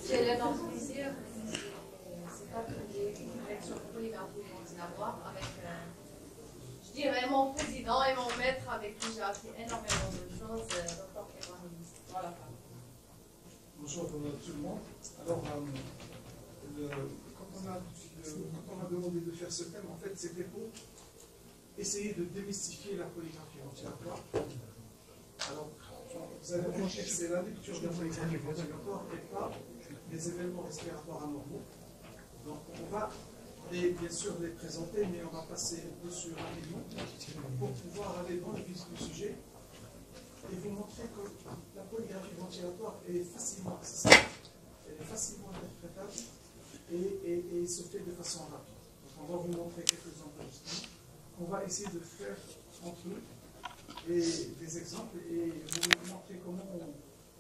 Quel est notre plaisir? C'est pas que j'ai une lecture polygraphie d'ordinatoire avec, je dirais, mon président et mon maître avec qui j'ai appris énormément de choses, Dr. Kéran. Voilà. Bonjour tout le monde. Alors, quand on a demandé de faire ce thème, en fait, c'était pour essayer de démystifier la polygraphie ventilatoire. Alors, vous allez remarquer que c'est la lecture de la polygraphie ventilatoire et pas des événements respiratoires anormaux. Donc, on va bien sûr les présenter, mais on va passer dessus rapidement pour pouvoir aller dans le vif du sujet et vous montrer que la polygraphie ventilatoire est facilement accessible, elle est facilement interprétable et se fait de façon rapide. Donc, on va vous montrer quelques enregistrements qu'on va essayer de faire entre eux et des exemples et vous montrer comment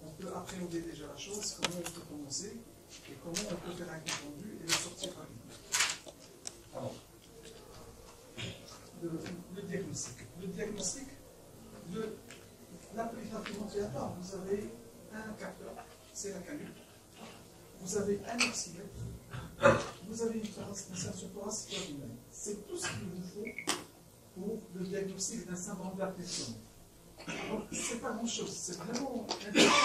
on peut appréhender déjà la chose, comment on peut commencer et comment on peut faire un compte rendu et le sortir rapidement. Alors, le diagnostic. Le diagnostic de la polygraphie ventilatoire, vous avez un capteur, c'est la canule. Vous avez un oxymètre. Vous avez une sensation thoracique abdominale. C'est tout ce qu'il vous faut pour le diagnostic d'un syndrome d'apnée sonore. Donc, ce n'est pas grand-chose. C'est vraiment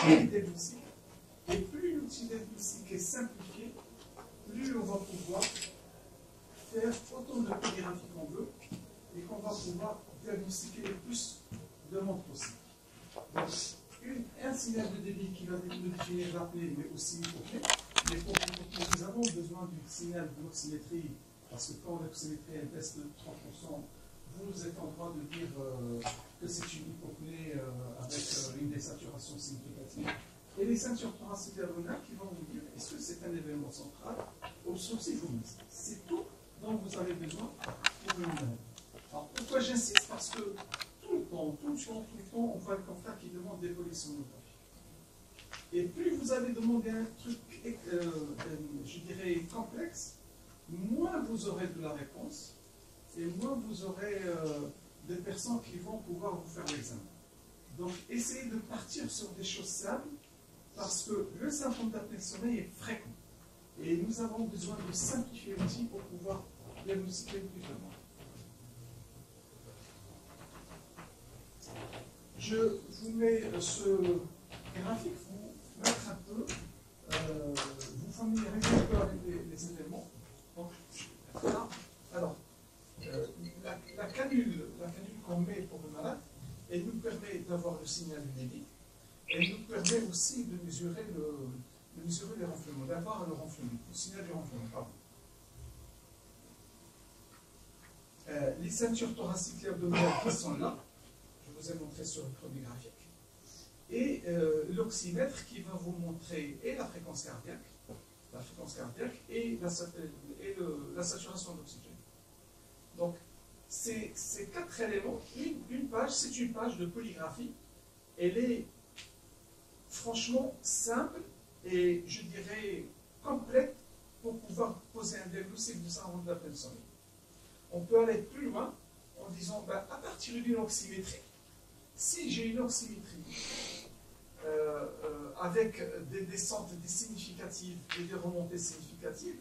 un diagnostic. Et plus l'outil diagnostic est simplifié, plus on va pouvoir faire autant de polygraphie qu'on veut et qu'on va pouvoir diagnostiquer le plus de monde possible. Donc, un signal de débit qui va nous définir l'apnée, mais aussi l'hypopnée. Mais pour l'hypopnée, nous avons besoin du signal de l'oxymétrie, parce que quand l'oxymétrie est baisse de 30%, vous êtes en droit de dire que c'est une hypopnée avec une désaturation significative. Et les ceintures thoraciques abdominales qui vont vous dire est-ce que c'est un événement central ou si vous misez. C'est tout dont vous avez besoin pour une maladie. Alors pourquoi j'insiste? Parce que tout le temps, on voit le confrère qui demande des polysomnographies. Et plus vous allez demander un truc, je dirais, complexe, moins vous aurez de la réponse et moins vous aurez des personnes qui vont pouvoir vous faire l'examen. Donc essayez de partir sur des choses simples parce que le symptôme d'apnée de sommeil est fréquent. Et nous avons besoin de simplifier l'outil pour pouvoir diagnostiquer le plus facilement. Je vous mets ce graphique, vous mettre un peu, vous familiariser un peu avec les éléments. Donc, là, alors, la canule qu'on met pour le malade, elle nous permet d'avoir le signal du débit. Elle nous permet aussi de mesurer les renflements, d'avoir le renflement, le signal du renflement. Les ceintures thoraciques et abdominales qui sont là, je vous ai montré sur le premier graphique, et l'oxymètre qui va vous montrer et la fréquence cardiaque et la saturation d'oxygène. Donc, ces quatre éléments, une page, c'est une page de polygraphie. Elle est franchement simple et je dirais complète pour pouvoir poser un diagnostic de syndrome d'apnée de sommeil. On peut aller plus loin en disant à partir d'une oxymétrie, si j'ai une oxymétrie avec des descentes significatives et des remontées significatives,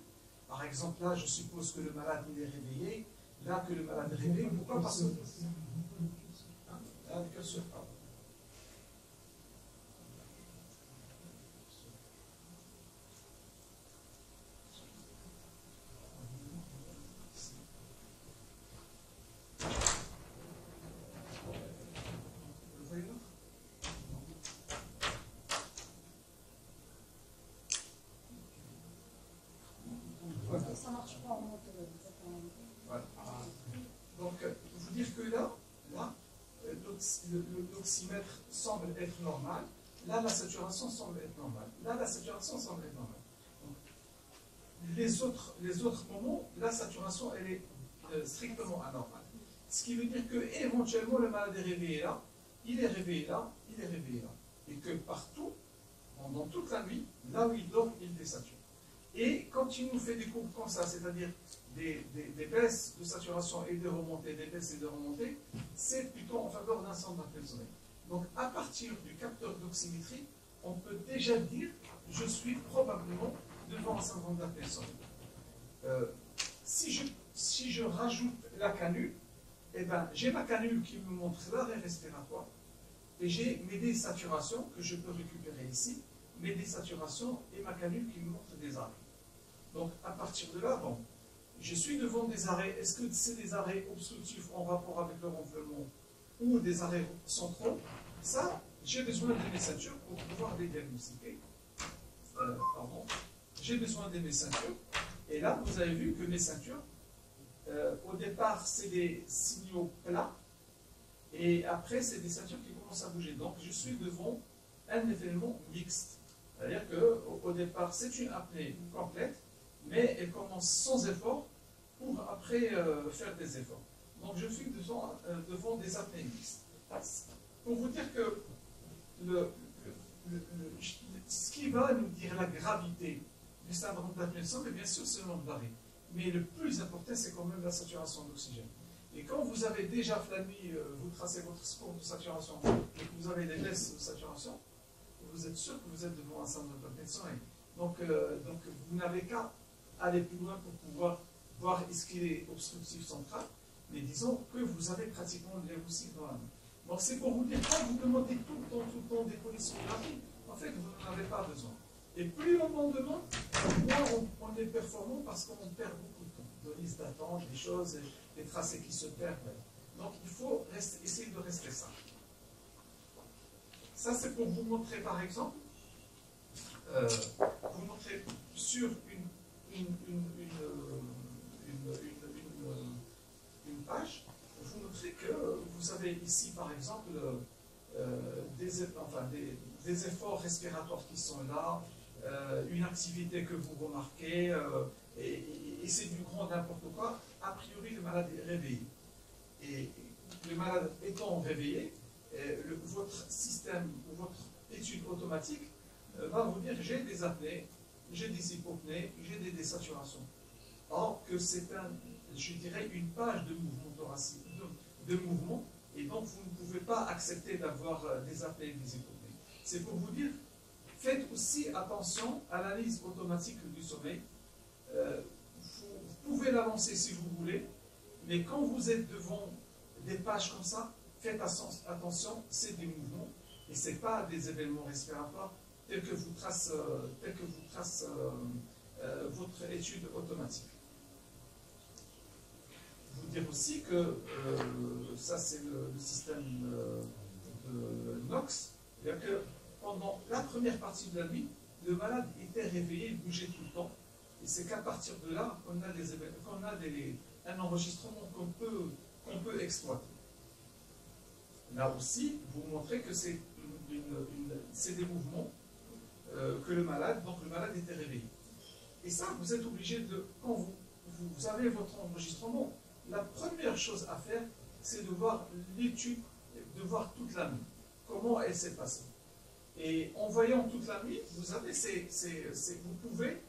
par exemple là je suppose que le malade il est réveillé, là que le malade est réveillé, pourquoi? Parce que le curseur, Ça marche pas en mode. voilà. Donc, vous dire que là l'oxymètre semble être normal, là la saturation semble être normale, là la saturation semble être normale. Donc, les autres moments, la saturation elle est strictement anormale. Ce qui veut dire que éventuellement le malade est réveillé là, il est réveillé là, il est réveillé là. Et que partout, pendant toute la nuit, là où il dort, il désature. Et quand il nous fait des courbes comme ça, c'est-à-dire des baisses de saturation et des remontées, des baisses et des remontées, c'est plutôt en faveur d'un syndrome d'apnée de sommeil. Donc à partir du capteur d'oxymétrie, on peut déjà dire je suis probablement devant un syndrome d'apnée de sommeil. Si je rajoute la canule, eh ben, j'ai ma canule qui me montre l'arrêt respiratoire et j'ai mes désaturations que je peux récupérer ici, mes désaturations et ma canule qui me montre des arrêts. Donc à partir de là, bon, je suis devant des arrêts. Est-ce que c'est des arrêts obstructifs en rapport avec le renflement ou des arrêts centraux? Ça, j'ai besoin de mes ceintures pour pouvoir les diagnostiquer. Pardon. J'ai besoin de mes ceintures. Et là, vous avez vu que mes ceintures, au départ, c'est des signaux plats. Et après, c'est des ceintures qui commencent à bouger. Donc, je suis devant un événement mixte. C'est-à-dire qu'au départ, c'est une apnée complète, mais elle commence sans effort pour après faire des efforts. Donc, je suis devant des apnées mixtes. Pour vous dire que ce qui va nous dire la gravité du syndrome d'apnée de sommeil, bien sûr, c'est le nombre d'arrêts. Mais le plus important, c'est quand même la saturation d'oxygène. Et quand vous avez déjà flâné, vous tracez votre score de saturation et que vous avez des baisses de saturation, vous êtes sûr que vous êtes devant un syndrome d'apnée de sommeil. Donc vous n'avez qu'à aller plus loin pour pouvoir voir est-ce qu'il est obstructif central, mais disons que vous avez pratiquement le diagnostic dans la main. Donc c'est pour vous dire, quand vous demandez tout le temps des polysomnographies, en fait vous n'en avez pas besoin. Et plus on en demande, moins on est performant parce qu'on perd beaucoup de temps. De liste d'attente, des choses, des tracés qui se perdent. Donc il faut essayer de rester simple. Ça c'est pour vous montrer par exemple, vous montrer sur une page, vous montrez que vous avez ici par exemple des efforts respiratoires qui sont là, une activité que vous remarquez, et c'est du grand n'importe quoi. A priori, le malade est réveillé. Et le malade étant réveillé, votre système ou votre étude automatique va vous dire j'ai des apnées, j'ai des hypopnées, j'ai des désaturations. Or que c'est je dirais, une page de mouvement thoracique, de mouvement, et donc vous ne pouvez pas accepter d'avoir des apnées et des hypopnées. C'est pour vous dire, faites aussi attention à l'analyse automatique du sommeil. Vous pouvez l'avancer si vous voulez, mais quand vous êtes devant des pages comme ça, faites attention, c'est des mouvements, et ce n'est pas des événements respiratoires tels que vous trace votre étude automatique. Vous dire aussi que ça c'est le système de Knox, c'est-à-dire que pendant la première partie de la nuit, le malade était réveillé, il bougeait tout le temps, et c'est qu'à partir de là qu'on a un enregistrement qu'on peut exploiter. Là aussi, vous montrez que c'est des mouvements que le malade était réveillé. Et ça, vous êtes obligé de, quand vous avez votre enregistrement, la première chose à faire, c'est de voir l'étude, de voir toute la nuit, comment elle s'est passée. Et en voyant toute la nuit, vous avez vous pouvez,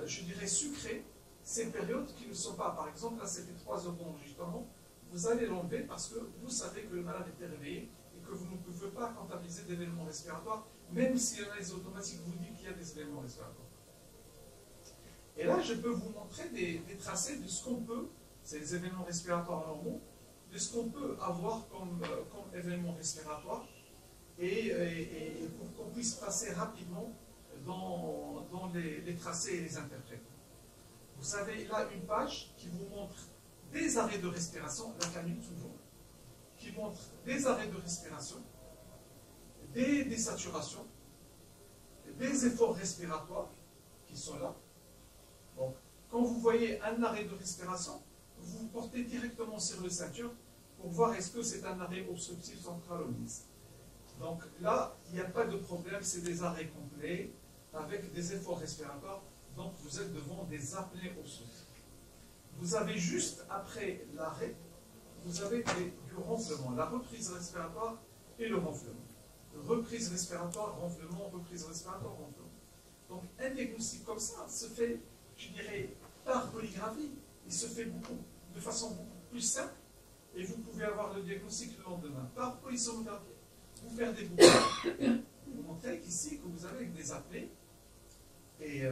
je dirais, sucrer ces périodes qui ne sont pas, par exemple, là c'était 3 heures d'enregistrement, vous allez l'enlever parce que vous savez que le malade était réveillé et que vous ne pouvez pas comptabiliser d'événements respiratoires, même si l'analyse automatique vous dit qu'il y a des événements respiratoires. Et là, je peux vous montrer des tracés de ce qu'on peut, ces événements respiratoires normaux, de ce qu'on peut avoir comme événements respiratoires, et pour qu'on puisse passer rapidement dans les tracés et les interpréter. Vous avez là une page qui vous montre des arrêts de respiration, la canule toujours, qui montre des arrêts de respiration, des désaturations, des efforts respiratoires qui sont là. Donc, quand vous voyez un arrêt de respiration, vous vous portez directement sur le ceinture pour voir est-ce que c'est un arrêt obstructif central ou mixte. Donc là, il n'y a pas de problème, c'est des arrêts complets avec des efforts respiratoires, donc vous êtes devant des apnées obstructives. Vous avez juste après l'arrêt, vous avez du renflement, la reprise respiratoire et le renflement. Reprise respiratoire, renflement, reprise respiratoire, renflement. Donc un diagnostic comme ça se fait, je dirais, par polygraphie, il se fait de façon beaucoup plus simple, et vous pouvez avoir le diagnostic le lendemain. Par polysomnographie, vous perdez beaucoup. Vous montrez qu'ici, que vous avez des apnées, et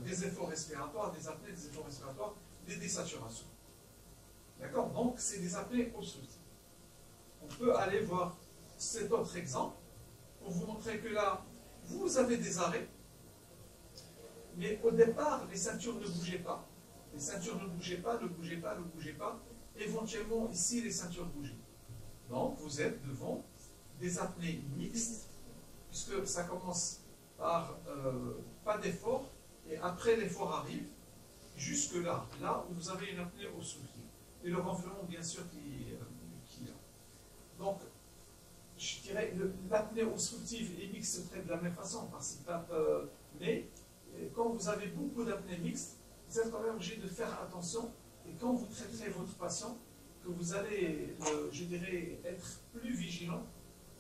des efforts respiratoires, des apnées, des efforts respiratoires, des désaturations. D'accord? Donc, c'est des apnées obstructives. On peut aller voir cet autre exemple pour vous montrer que là, vous avez des arrêts, mais au départ, les ceintures ne bougeaient pas. Les ceintures ne bougeaient pas, ne bougeaient pas, ne bougeaient pas. Éventuellement, ici, les ceintures bougeaient. Donc, vous êtes devant des apnées mixtes, puisque ça commence par pas d'effort, et après l'effort arrive, jusque là, là où vous avez une apnée obstructive. Et le renflement, bien sûr, qui a. Donc, je dirais, l'apnée obstructive et mixte se traite de la même façon, par CPAP, mais quand vous avez beaucoup d'apnée mixte, vous êtes quand même obligé de faire attention, et quand vous traiterez votre patient, que vous allez, je dirais, être plus vigilant,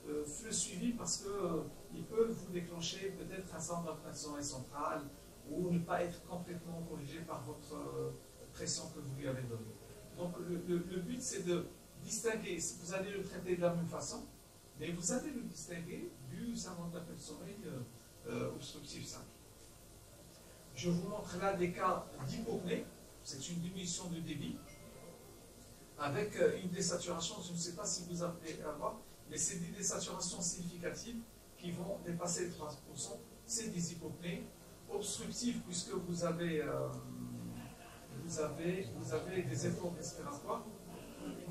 le suivi, parce qu'il peut vous déclencher peut-être un centre d'apnée centrale, ou ne pas être complètement corrigé par votre pression que vous lui avez donnée. Donc le but, c'est de distinguer, vous allez le traiter de la même façon, mais vous allez le distinguer du syndrome d'apnée de sommeil obstructif simple. Je vous montre là des cas d'hypopnée, c'est une diminution du débit, avec une désaturation, je ne sais pas si vous avez à voir, mais c'est des désaturations significatives qui vont dépasser les 30%, c'est des hypopnées obstructives, puisque vous avez des efforts respiratoires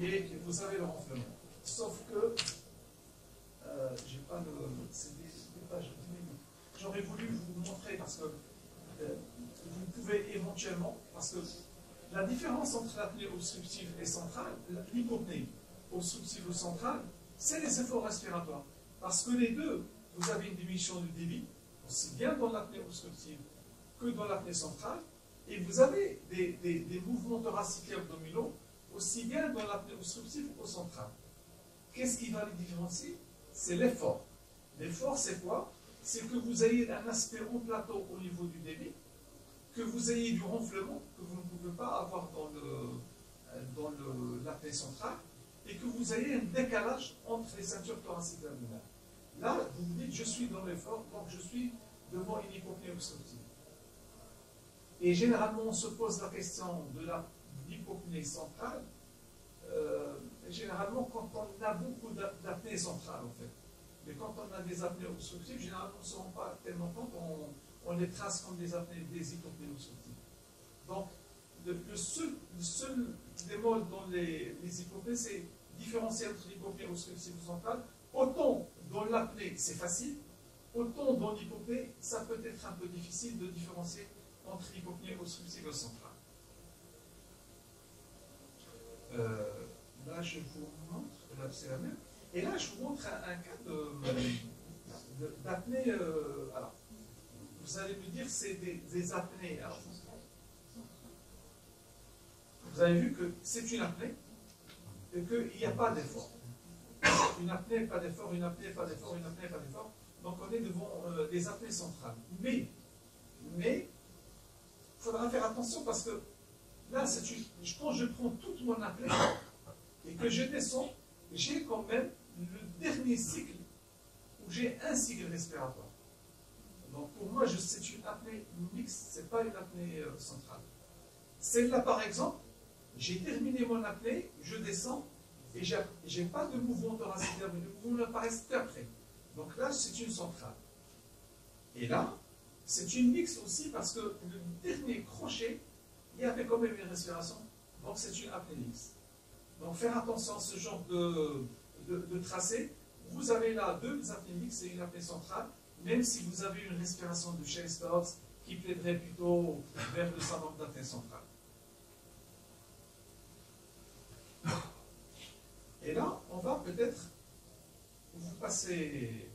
et vous avez le renflement. Sauf que, j'ai pas c'est des pages de 10 minutes. J'aurais voulu vous montrer parce que vous pouvez éventuellement, parce que la différence entre l'apnée obstructive et centrale, l'hypopnée obstructive ou centrale, c'est les efforts respiratoires. Parce que les deux, vous avez une diminution du débit, aussi bien dans l'apnée obstructive que dans l'apnée centrale, et vous avez des mouvements thoraciques et abdominaux, aussi bien dans l'apnée obstructive qu'au central. Qu'est-ce qui va les différencier? C'est l'effort. L'effort, c'est quoi? C'est que vous ayez un aspect en plateau au niveau du débit, que vous ayez du renflement, que vous ne pouvez pas avoir dans l'apnée centrale, et que vous ayez un décalage entre les ceintures thoraciques et abdominales. Là, vous vous dites, je suis dans l'effort, donc je suis devant une hypopnée obstructive. Et généralement, on se pose la question de l'hypopnée centrale, généralement quand on a beaucoup d'apnée centrale, en fait. Mais quand on a des apnées obstructives, généralement, on ne se rend pas tellement compte, on les trace comme des hypopnées obstructives. Donc, le seul démol dans les hypopnées, c'est différencier entre l'hypopnée obstructive ou centrale. Autant dans l'apnée, c'est facile, autant dans l'hypopnée, ça peut être un peu difficile de différencier entre l'hypopnée obstructive et centrale. Là, je vous montre, là, c'est la même. Et là, je vous montre un cas d'apnée. Alors, vous allez me dire, c'est des apnées. Alors, vous avez vu que c'est une apnée et qu'il n'y a pas d'effort. Une apnée, pas d'effort, une apnée, pas d'effort, une apnée, pas d'effort. Donc, on est devant des apnées centrales. Mais, il faudra faire attention parce que là, quand je prends toute mon apnée et que je descends, j'ai quand même le dernier cycle où j'ai un cycle respiratoire. Donc pour moi, c'est une apnée mixte, ce n'est pas une apnée centrale. Celle-là, par exemple, j'ai terminé mon apnée, je descends et je n'ai pas de mouvement thoracique, le mouvement n'apparaît qu'après. Donc là, c'est une centrale. Et là, c'est une mixte aussi parce que le dernier crochet, il y avait quand même une respiration, donc c'est une apnée mixte. Donc faire attention à ce genre de tracé. Vous avez là deux apnées mixtes et une apnée centrale, même si vous avez une respiration de Shane-Stokes qui plaiderait plutôt vers le syndrome d'apnée centrale. Et là, on va peut-être vous passer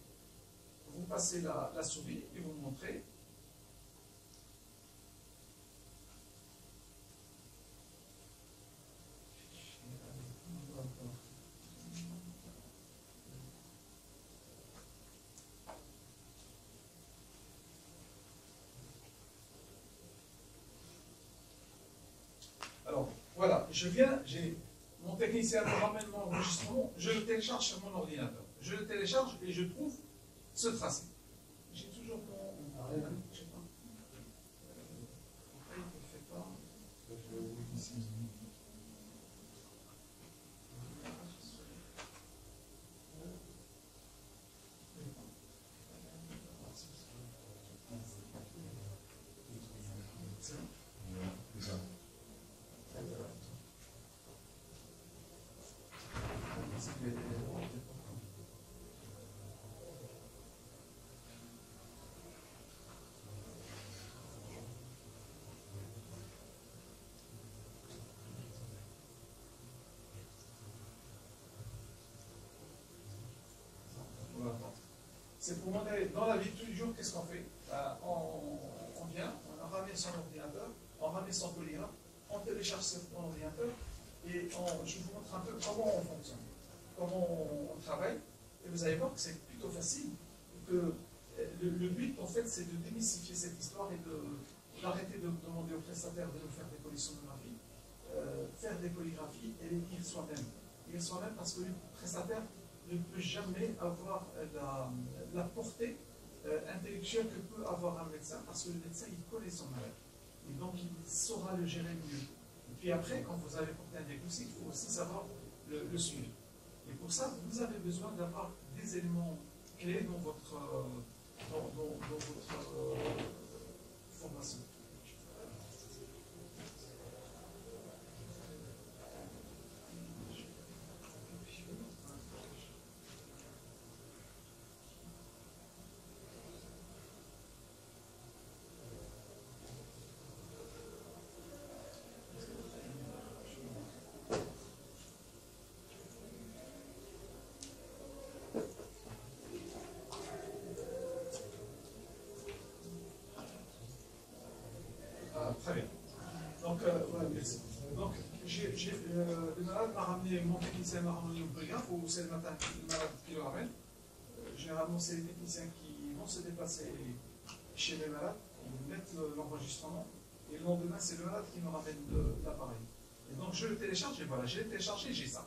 la souris et vous montrer. Alors, voilà, mon technicien me ramène mon enregistrement, je le télécharge sur mon ordinateur. Je le télécharge et je trouve ce tracé. J'ai toujours mon... Je sais pas. C'est pour montrer, dans la vie de tous les jours, qu'est-ce qu'on fait? On vient, on ramène son ordinateur, on ramène son polygramme, on télécharge son ordinateur, et je vous montre un peu comment on fonctionne, comment on travaille, et vous allez voir que c'est plutôt facile, que le but, en fait, c'est de démystifier cette histoire et d'arrêter de demander aux prestataires de nous faire des polysonographies, faire des polygraphies et les lire soi-même. Lire soi-même parce que le prestataire ne peut jamais avoir la portée intellectuelle que peut avoir un médecin, parce que le médecin, il connaît son malade. Et donc, il saura le gérer mieux. Et puis après, quand vous avez porté un diagnostic, il faut aussi savoir le suivre. Et pour ça, vous avez besoin d'avoir des éléments clés dans votre formation. Très bien. Donc, voilà, merci. Donc, le malade m'a ramené, mon technicien m'a ramené au polygraphe, ou c'est le malade qui le ramène. Généralement, c'est les techniciens qui vont se déplacer chez les malades, ils mettent l'enregistrement, et le lendemain, c'est le malade qui me ramène l'appareil. Et donc, je le télécharge, et voilà, j'ai téléchargé, j'ai ça.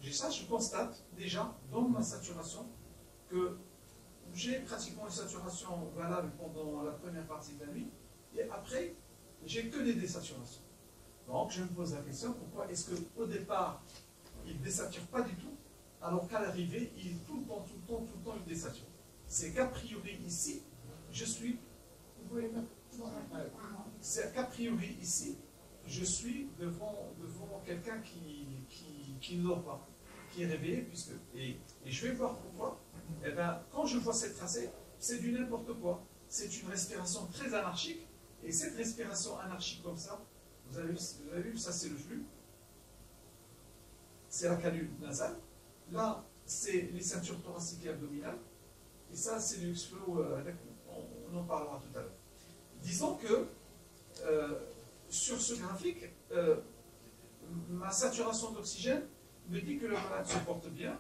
J'ai ça, je constate déjà dans ma saturation que j'ai pratiquement une saturation valable pendant la première partie de la nuit, et après, j'ai que des désaturations. Donc, je me pose la question, pourquoi est-ce qu'au départ, il ne désature pas du tout, alors qu'à l'arrivée, il tout le temps, il désature. C'est qu'a priori ici, je suis... Vous voyez même? C'est qu'a priori ici, je suis devant quelqu'un qui ne dort pas, qui est réveillé, et je vais voir pourquoi. Eh bien, quand je vois cette tracée, c'est du n'importe quoi. C'est une respiration très anarchique, et cette respiration anarchique comme ça, vous avez vu, ça c'est le flux, c'est la canule nasale, là c'est les ceintures thoraciques et abdominales, et ça c'est le X-Flow, on en parlera tout à l'heure. Disons que sur ce graphique, ma saturation d'oxygène me dit que le malade se porte bien,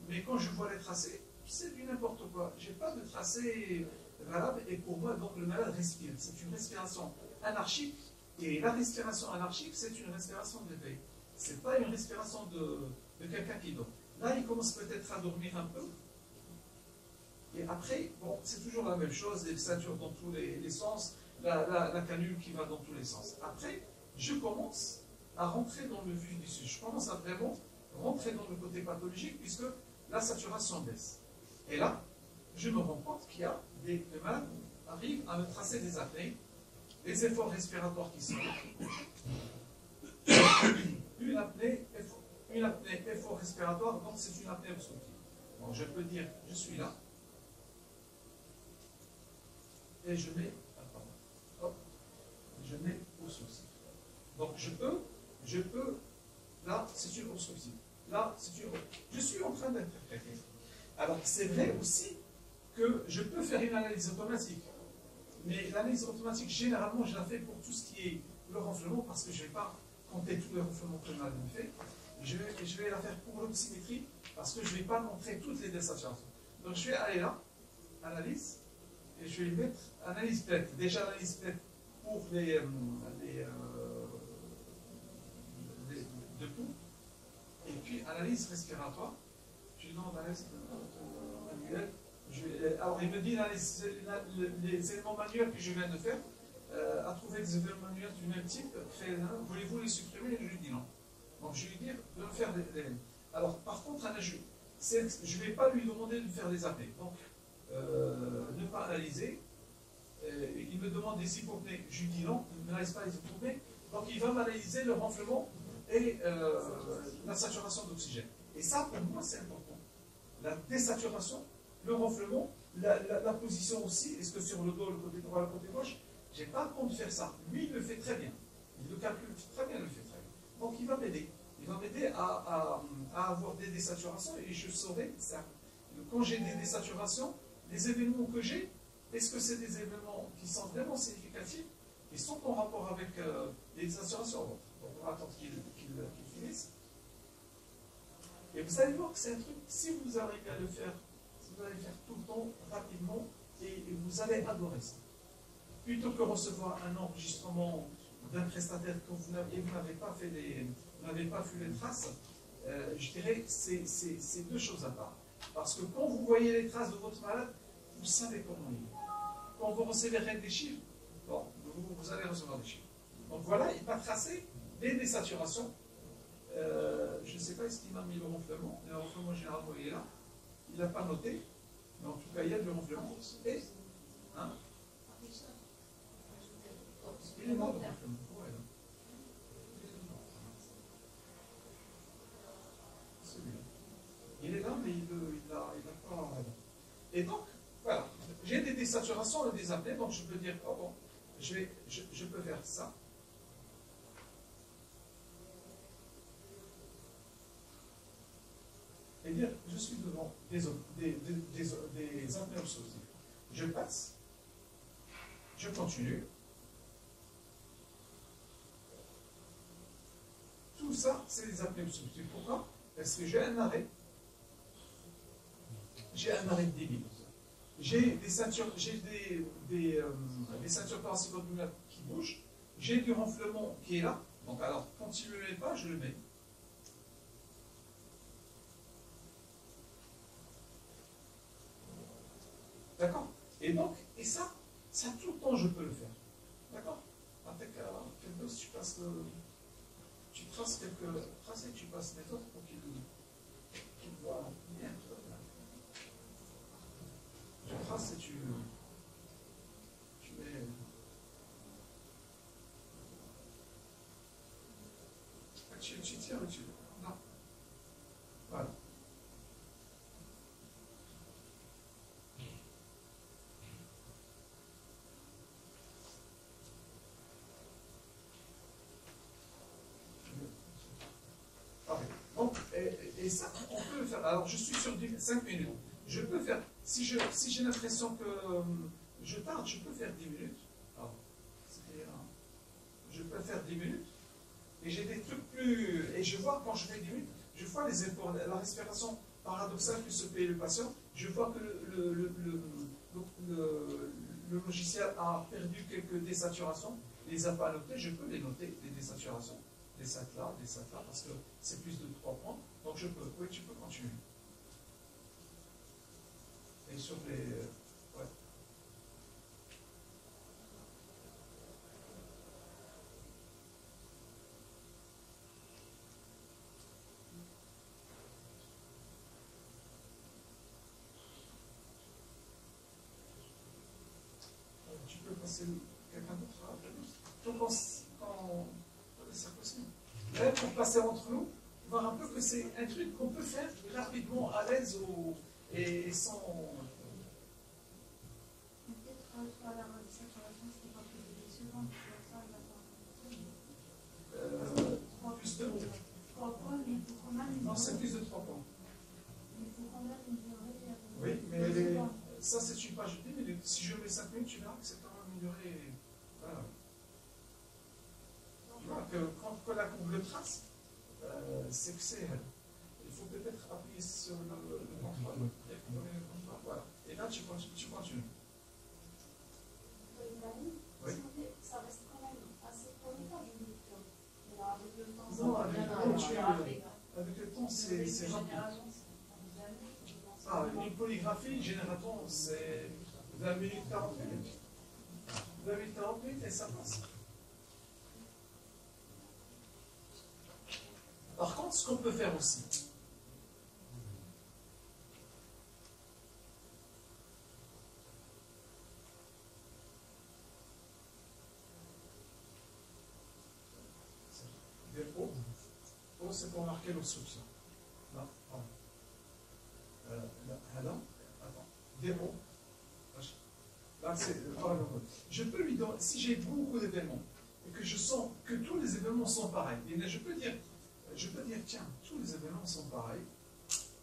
mais quand je vois les tracés, c'est du n'importe quoi. Je n'ai pas de tracé valable, et pour moi, donc, le malade respire. C'est une respiration anarchique, et la respiration anarchique, c'est une respiration d'éveil. Ce n'est pas une respiration de quelqu'un qui dort. Là, il commence peut-être à dormir un peu, et après, bon, c'est toujours la même chose, les ceintures dans tous les sens, la canule qui va dans tous les sens. Après, je commence à rentrer dans le vif du sujet. Je commence à vraiment rentrer dans le côté pathologique, puisque la saturation baisse. Et là, je me rends compte qu'il y a des malades arrivent à me tracer des apnées, des efforts respiratoires qui sont une apnée, effort respiratoire, donc c'est une apnée obstructive. Donc je peux dire, je suis là, et je mets, je mets obstructif. Donc je peux, là c'est une obstructive, là c'est une, je suis en train d'interpréter. Alors c'est vrai aussi que je peux faire une analyse automatique. Mais l'analyse automatique, généralement, je la fais pour tout ce qui est le renflement, parce que je ne vais pas compter tous les renflements que le malade me fait. Je vais la faire pour l'oxymétrie, parce que je ne vais pas montrer toutes les désaturations. Donc je vais aller là, analyse, et je vais lui mettre analyse PET. Déjà analyse PET pour les de pouls, et puis analyse respiratoire. Je lui demande analyse manuelle. Alors il me dit les éléments manuels que je viens de faire, à trouver des éléments manuels du même type, voulez-vous les supprimer? Je lui dis non. Donc je lui dis de me faire des. Alors par contre, je ne vais pas lui demander de faire des apnées. Donc ne pas analyser. Il me demande des hypopnées. Je lui dis non, il ne m'analyse pas les hypopnées. Donc il va m'analyser le renflement et la saturation d'oxygène. Et ça, pour moi, c'est important. La désaturation, le renflement, la position aussi, est-ce que sur le dos, le côté droit, le côté gauche, j'ai pas le temps de faire ça. Lui, il le fait très bien. Il le calcule très bien, il le fait très bien. Donc il va m'aider. Il va m'aider à avoir des désaturations, et je saurai, quand j'ai des désaturations, les événements que j'ai, est-ce que c'est des événements qui sont vraiment significatifs et sont en rapport avec les saturations? Donc on va attendre qu'ils finissent. Et vous allez voir que c'est un truc, si vous arrivez à le faire, vous allez le faire tout le temps, rapidement, et vous allez adorer ça. Plutôt que recevoir un enregistrement d'un prestataire que vous n'avez pas fait les traces, je dirais c'est deux choses à part. Parce que quand vous voyez les traces de votre malade, vous savez comment il est. Quand vous recevrez des chiffres, bon, vous allez recevoir des chiffres. Donc voilà, il va tracer des désaturations. Je ne sais pas est-ce qu'il m'a mis le ronflement. Le ronflement généralement il est là. Il n'a pas noté. Mais en tout cas, il y a du ronflement. Et, hein, il est là, le ronflement. Ouais, là. Celui-là. Il est là, mais il n'a pas. Et donc, voilà. J'ai des désaturations et des apnées, donc je peux dire, oh bon, je peux faire ça. Et dire, je suis devant des apnées obstructives. Je passe, je continue. Tout ça, c'est des apnées obstructives. Pourquoi? Parce que j'ai un arrêt. J'ai un arrêt de 10 minutes. J'ai des ceintures paracéphaliques qui bougent. J'ai du ronflement qui est là. Donc alors, quand il ne le met pas, je le mets. D'accord? Et donc, et ça tout le temps je peux le faire. D'accord? Avec quelque chose, tu traces quelques traces et tu passes les autres pour qu'ils voient bien. Tu traces et tu mets. Tu tires et tu. Non. Voilà. Donc, et ça, on peut le faire. Alors, je suis sur 5 minutes. Je peux faire, si j'ai l'impression que je tarde, je peux faire 10 minutes. Alors, je peux faire 10 minutes. Et j'ai des trucs plus. Et je vois, quand je fais 10 minutes, je vois les efforts, la respiration paradoxale que se paye le patient. Je vois que le logiciel a perdu quelques désaturations. Il les a pas notés, je peux les noter, les désaturations. Des sacs là, parce que c'est plus de 3 points. Donc je peux, oui, tu peux continuer. Et sur les. Ouais. Tu peux passer quelqu'un d'autre à la quand c'est possible. Là, pour passer entre nous, voir un peu que c'est un truc qu'on peut faire rapidement, à l'aise et sans. Plus de. Non, c'est plus de 3 points. Oui, mais ça, c'est une page de 10 minutes. Si je mets 5 minutes, tu verras que c'est quand même une durée. Voilà. Tu vois que quand la courbe le trace, c'est que c'est. Il faut peut-être appuyer sur le contrôle. Voilà. Et là, tu continues. Oui. Ça reste quand même assez connétable, une lecture. Mais avec le temps, Non, avec le temps, c'est rapide. Ah, une polygraphie, généralement, c'est 20 minutes, 40 minutes. 20 minutes, 40 minutes et ça passe. Par contre, ce qu'on peut faire aussi, des O. O, c'est pour marquer l'obstruction. Là, pardon. Là, attends. Des O. Là, c'est. Je peux lui donner, si j'ai beaucoup d'événements, et que je sens que tous les événements sont pareils, et je peux dire, tiens, tous les événements sont pareils,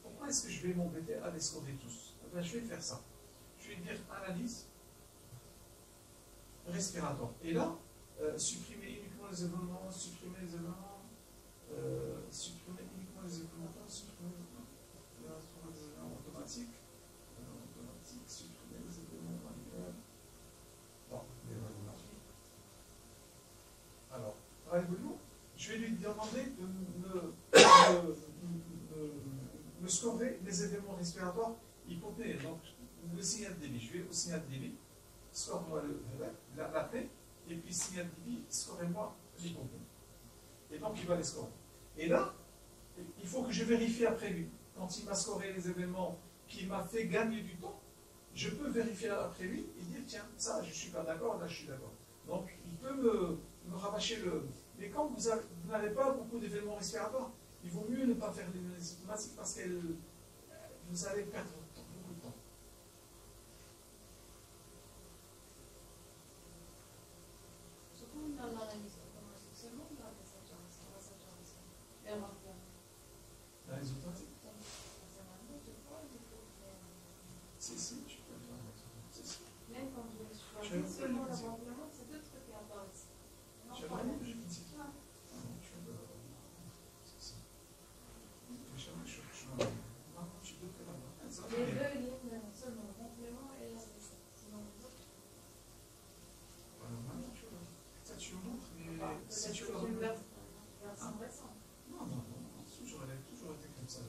pourquoi est-ce que je vais m'embêter à les scorer tous? Ben, je vais faire ça. Je je vais dire analyse respiratoire. Et là, supprimer uniquement les événements, supprimer les événements, supprimer uniquement les événements, supprimer les événements automatiques, supprimer les événements manuels. Bon, les événements. Alors, rappelez-vous, je vais lui demander de me scorer les événements respiratoires hypopnées. Donc, le signal de débit. Je vais au signal de débit, score-moi l'apnée, et puis signal de débit, scorez-moi l'hypopnée. Et donc, il va les scorer. Et là, il faut que je vérifie après lui. Quand il m'a scoré les événements qui m'a fait gagner du temps, je peux vérifier après lui et dire, tiens, ça, je ne suis pas d'accord, là, je suis d'accord. Donc, il peut me rabâcher le... Mais quand vous n'avez pas beaucoup d'événements respiratoires, il vaut mieux ne pas faire les automatiques parce que vous allez perdre beaucoup de temps. Surtout dans l'analyse automatique seulement, on va faire saturation. Et on va faire. Dans les automatiques? Si, tu peux le faire. Même quand je choisis seulement le renflement, c'est deux trucs qui apparaissent. Tu as vraiment de génétique? Les deux lignes seulement le complément et la descente. Sinon les autres. Ça, tu me montres, mais si tu veux le une version récente. Non, toujours été comme ça.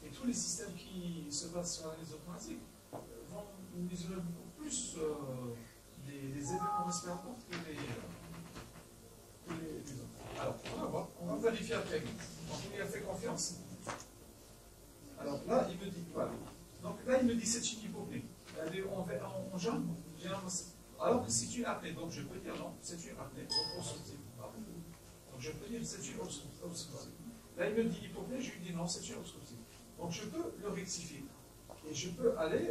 Et tous les systèmes qui se basent sur l'analyse automatique vont mesurer beaucoup plus les événements respiratoires que les autres. Alors, on va voir, on va vérifier après. Donc, on lui a fait confiance. Alors là, il me dit, voilà. Donc là, il me dit c'est une hypopnée. En jaune, alors que c'est une apnée. Donc je peux dire non, c'est une apnée. Donc obstructive. Donc je peux dire c'est une obstructive. Là, il me dit hypopnée, je lui dis non, c'est une obstructive. Donc je peux le rectifier. Et je peux aller,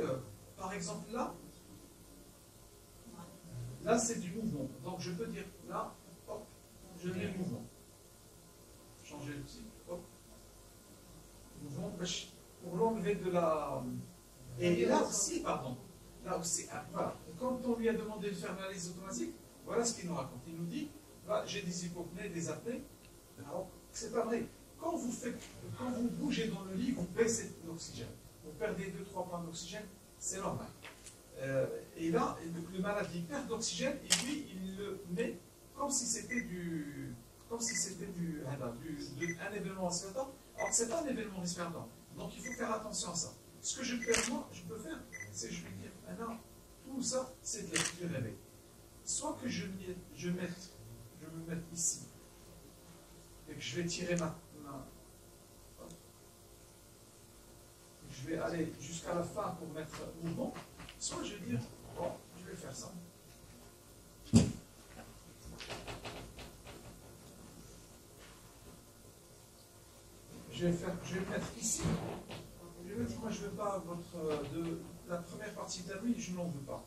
par exemple, là c'est du mouvement. Donc je peux dire là, hop, je mets le mouvement. Changer le type, hop. Mouvement, pour l'enlever de la... Et là aussi, pardon, là aussi, voilà. Quand on lui a demandé de faire l'analyse automatique, voilà ce qu'il nous raconte. Il nous dit, bah, j'ai des hypopnées, des apnées. Alors, c'est pas vrai. Quand vous bougez dans le lit, vous baissez l'oxygène. Vous perdez 2-3 points d'oxygène, c'est normal. Et là, le malade, il perd d'oxygène, et lui, il le met comme si c'était un événement respiratoire. Alors que ce n'est pas un événement respiratoire. Donc il faut faire attention à ça. Ce que je peux faire, c'est que je vais dire, maintenant, tout ça, c'est de réveil. Soit que je me mette ici, et que je vais tirer je vais aller jusqu'à la fin pour mettre mouvement, soit je vais dire, bon, je vais faire ça. Je vais mettre ici. Je vais dire, moi je ne veux pas la première partie de la nuit, je n'en veux pas.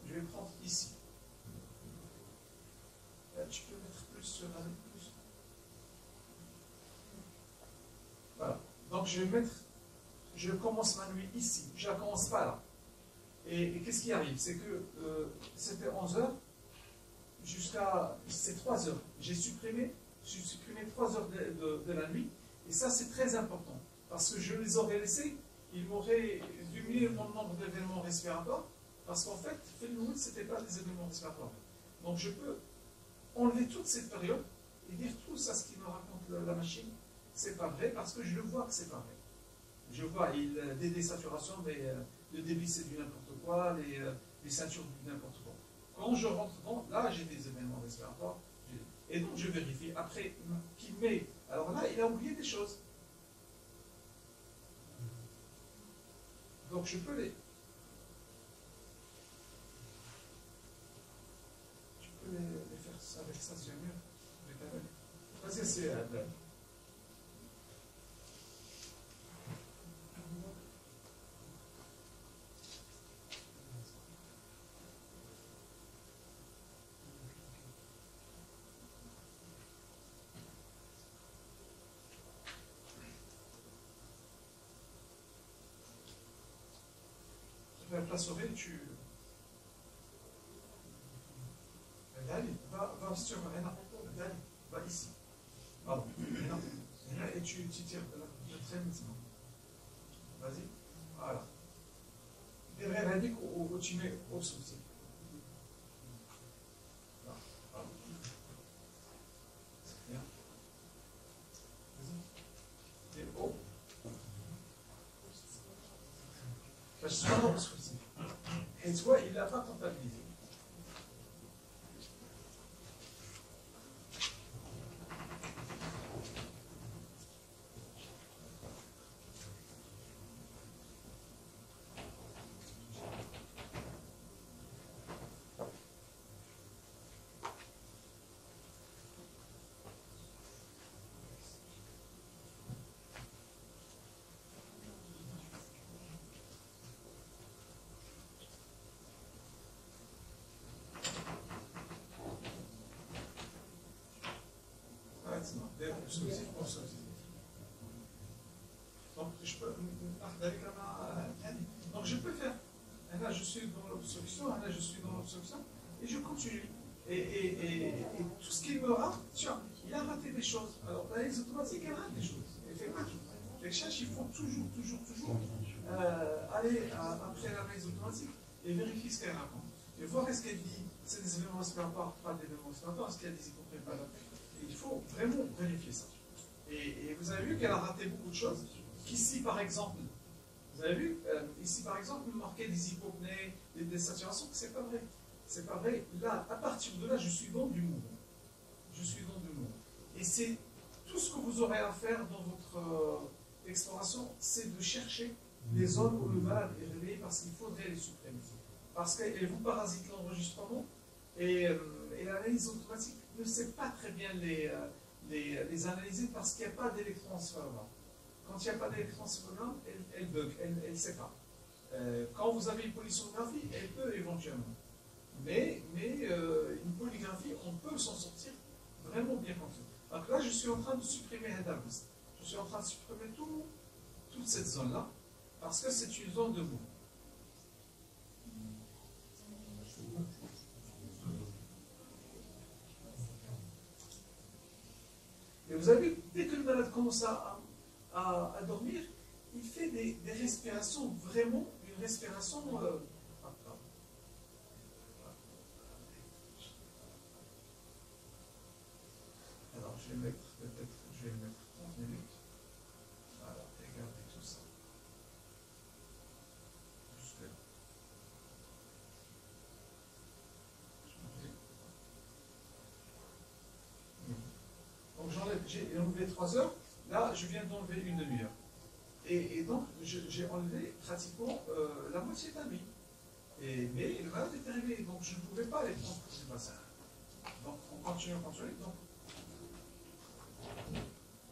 Je vais prendre ici. Tu peux mettre plus plus. Voilà. Donc je commence ma nuit ici. Je ne la commence pas là. Et qu'est-ce qui arrive? C'est que c'était 11 heures jusqu'à... C'est 3 heures. J'ai supprimé 3 heures de la nuit. Et ça, c'est très important, parce que je les aurais laissés, ils m'auraient diminué mon nombre d'événements respiratoires, parce qu'en fait, ce n'était pas des événements respiratoires. Donc je peux enlever toute cette période et dire tout ça, ce qui me raconte la machine, c'est pas vrai, parce que je le vois que c'est pas vrai. Je vois des désaturations, mais le débit c'est du n'importe quoi, les ceintures du n'importe quoi. Quand je rentre dedans, là j'ai des événements respiratoires, et donc je vérifie. Après, qui met... Alors là, il a oublié des choses. Donc je peux les... Tu peux les faire avec ça, c'est mieux. Vas-y, c'est... sauver, tu... Dali, va sur Hena. Dali, va ici. Pardon, Hena. Et tu tires le trait maintenant. Vas-y. Voilà. Derrière Hadik, ou tu mets au soutien. Voilà. C'est bien. Vas-y. Et haut. Je suis pas dans le soutien. Et tu vois, il n'a pas comptabilisé. Donc je peux faire. Là je suis dans l'obstruction, là je suis dans l'obstruction, et je continue. Et tout ce qu'il me rate, tiens, il a raté des choses. Alors dans les automatiques, il rate des choses. Il fait pas tout. Les cherches, il faut toujours aller après l'analyse automatique et vérifier ce qu'elle raconte. Et voir est-ce qu'elle dit c'est des événements respiratoires, pas des événements respiratoires, est-ce qu'elle dit c'est compris, pas d'après. Il faut vraiment vérifier ça. Et vous avez vu qu'elle a raté beaucoup de choses. Qu'ici, par exemple, vous avez vu, ici, par exemple, vous marquez des hypopnées, des désaturations, c'est pas vrai. C'est pas vrai. Là, à partir de là, je suis dans du mouvement. Je suis dans du mouvement. Et c'est tout ce que vous aurez à faire dans votre exploration, c'est de chercher les zones où le malade est réveillé parce qu'il faudrait les supprimer. Parce qu'elles vous parasitent l'enregistrement et l'analyse automatique ne sait pas très bien les analyser parce qu'il n'y a pas d'électroencéphalogramme. Quand il n'y a pas d'électroencéphalogramme, elle bug, elle ne sait pas. Quand vous avez une polysonographie, elle peut éventuellement. Mais une polygraphie, on peut s'en sortir vraiment bien comme ça. Donc là, je suis en train de supprimer Hedalbust. Je suis en train de supprimer toute cette zone-là parce que c'est une zone de mouvement. Et vous avez vu, dès que le malade commence à dormir, il fait des respirations, vraiment une respiration. Alors, je vais mettre peut-être, 30 minutes. Voilà, regardez tout ça. Juste là. Donc j'ai enlevé 3 heures, là je viens d'enlever une demi-heure. Et donc j'ai enlevé pratiquement la moitié de la nuit. Mais le malade était réveillé, donc je ne pouvais pas aller prendre ce bassin. Donc on continue.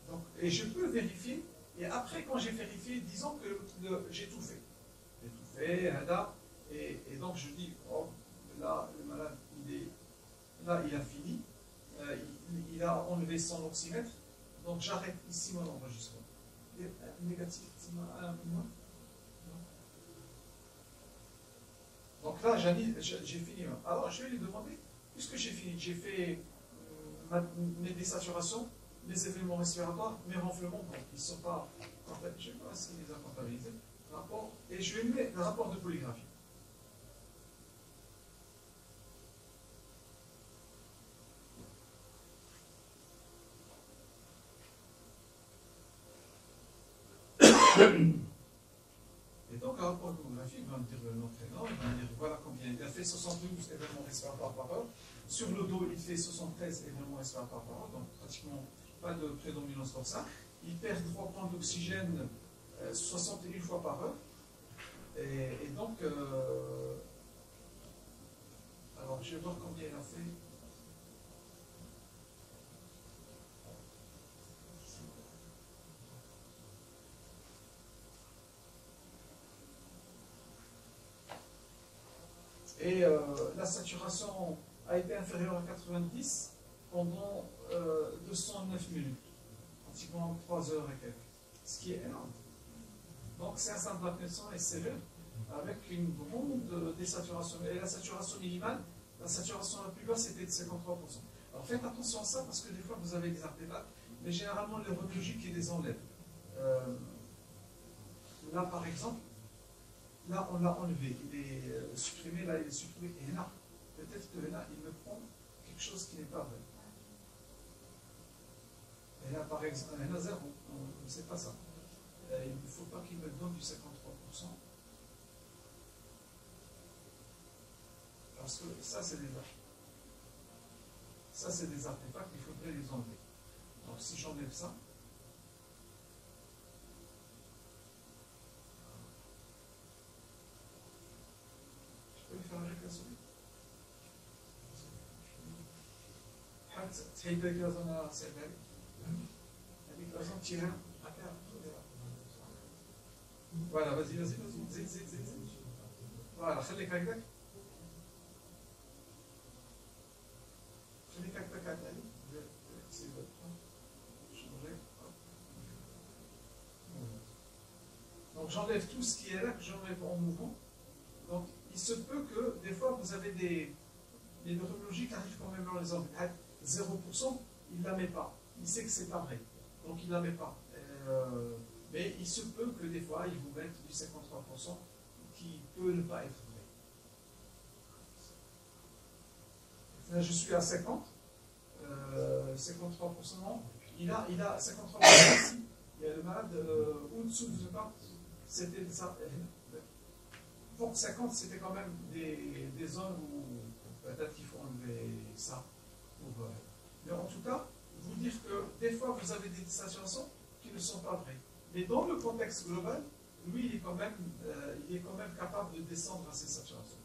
Donc, et je peux vérifier, et après quand j'ai vérifié, disons que j'ai tout fait. J'ai tout fait, là, et donc je dis, oh, là le malade, là il a fini. Il a enlevé son oxymètre, donc j'arrête ici mon enregistrement. Négatif, donc là, j'ai fini. Alors je vais lui demander, puisque j'ai fini, j'ai fait mes désaturations, mes événements respiratoires, mes renflements, donc ils ne sont pas. En fait, je ne sais pas s'il les a comptabilisés. Et je vais lui mettre le rapport de polygraphie. Et donc, un rapport tomographique va me dire le nom, prénom, il va me dire voilà combien il a fait 72 événements respiratoires par heure. Sur le dos, il fait 73 événements respiratoires par heure, donc pratiquement pas de prédominance pour ça. Il perd 3 points d'oxygène 61 fois par heure. Et donc, alors je vais voir combien il a fait. Et la saturation a été inférieure à 90 pendant 209 minutes, pratiquement 3 heures et quelques, ce qui est énorme. Donc c'est un syndrome d'apnée de sang est sévère. avec une grande désaturation. Et la saturation minimale, la saturation la plus basse c'était de 53%. Alors faites attention à ça parce que des fois vous avez des artefacts, mais généralement les radiologiques qui les enlèvent. Là par exemple, là on l'a enlevé, il est supprimé, là il est supprimé, et là, peut-être que là il me prend quelque chose qui n'est pas vrai. Et là par exemple, il y en a zéro, on ne sait pas ça. Il ne faut pas qu'il me donne du 53%. Parce que ça c'est des artefacts. Ça c'est des artefacts, il faudrait les enlever. Donc si j'enlève ça, je peux lui faire avec la souris. تحيد لك لازم سيبها لي هذيك لازم تشيلها هكا فوالا vas-y زيد فوالا خليك هكذاك خليك هكذاك عتالي donc j'enlève tout ce qui est là que j'enlève en mouvement. Donc il se peut que des fois vous avez des neurologies qui arrivent quand même dans les enlever 0%, il ne la met pas. Il sait que c'est pas vrai. Donc il ne la met pas. Mais il se peut que des fois, il vous mette du 53% qui peut ne pas être vrai. Là, je suis à 50. 53% non. Il a 53% ici. Il y a le malade au-dessous de ce pas. C'était ça. Pour 50, c'était quand même des zones où peut-être qu'il faut enlever ça. Mais en tout cas, vous dire que des fois vous avez des saturations qui ne sont pas vraies. Mais dans le contexte global, lui, il est quand même capable de descendre à ces saturations.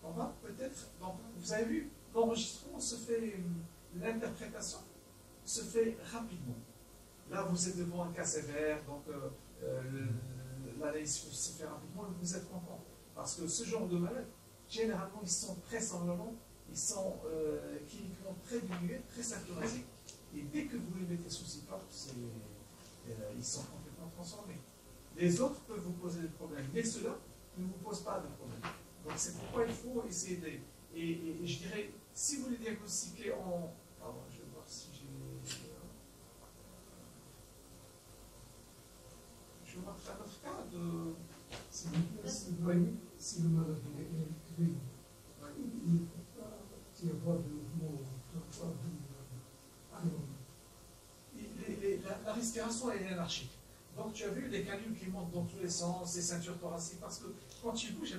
On va peut-être. Donc, vous avez vu, l'enregistrement se fait, l'interprétation se fait rapidement. Là, vous êtes devant un cas sévère, donc l'analyse se fait rapidement et vous êtes content. Parce que ce genre de malades, généralement, ils sont très sanglants. Ils sont cliniquement très diminués, très saturisés. Et dès que vous les mettez sous CPAP, ils sont complètement transformés. Les autres peuvent vous poser des problèmes, mais ceux-là ne vous posent pas de problème. Donc c'est pourquoi il faut essayer de... Et je dirais, si vous les diagnostiquez en... Pardon, je vais voir si j'ai... Je vais montrer un autre cas de... Si le malade est électrique, il n'y a pas de mouvement, la respiration est anarchique. Donc tu as vu les canules qui montent dans tous les sens, les ceintures thoraciques, parce que quand tu bouges,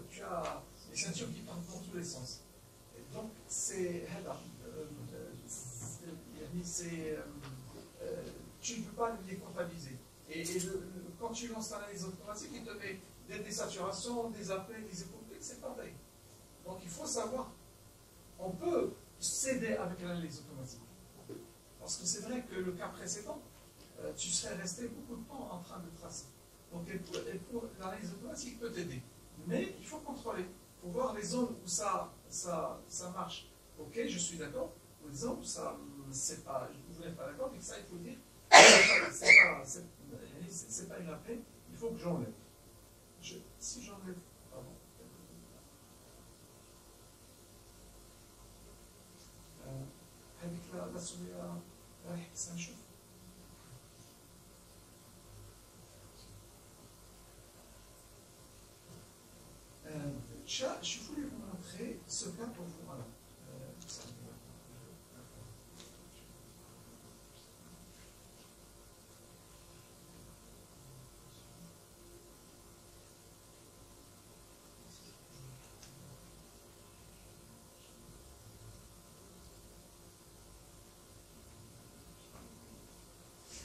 tu as les ceintures qui partent dans tous les sens. Et donc c'est tu ne peux pas les comptabiliser. Et quand tu lances l'analyse automatique, il te met des désaturations, des appels, des épaules, c'est pareil. Donc il faut savoir, on peut s'aider avec l'analyse automatique. Parce que c'est vrai que le cas précédent, tu serais resté beaucoup de temps en train de tracer. Donc l'analyse automatique peut t'aider. Mais il faut contrôler. Il faut voir les zones où ça marche. Ok, je suis d'accord. Les zones où ça, c'est pas, vous n'êtes pas d'accord, mais ça, il faut dire, c'est pas une appel, il faut que j'enlève. Si j'enlève, pardon. Avec la souris ça chauffe. Je voulais vous montrer ce cas pour vous. Voilà.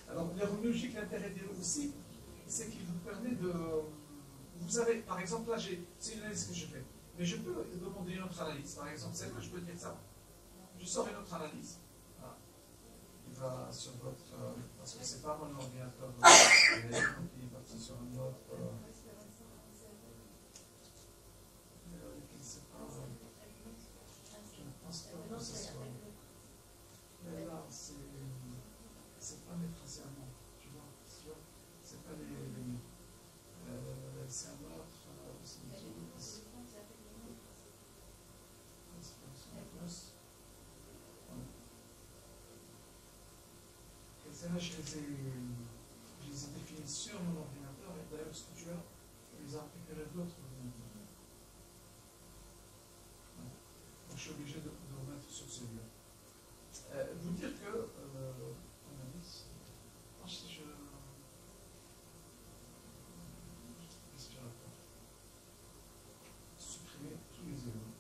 Alors, neurologique, l'intérêt aussi, c'est qu'il vous permet de... Vous avez, par exemple, là, c'est une analyse que je fais, mais je peux demander une autre analyse. Par exemple, celle-là, je peux dire ça. Je sors une autre analyse. Voilà. Il va sur votre... parce que c'est pas mon ordinateur. Il est parti sur un autre... je ne pense pas que ce soit... Mais là, c'est pas mes tracés allemands, tu vois, c'est pas celles-là, je les ai définies sur mon ordinateur, et d'ailleurs, ce que tu as, tu les as récupérées d'autres ordinateurs. Ouais. Donc, je suis obligé de remettre sur celui-là. Vous dire que, supprimer tous les éléments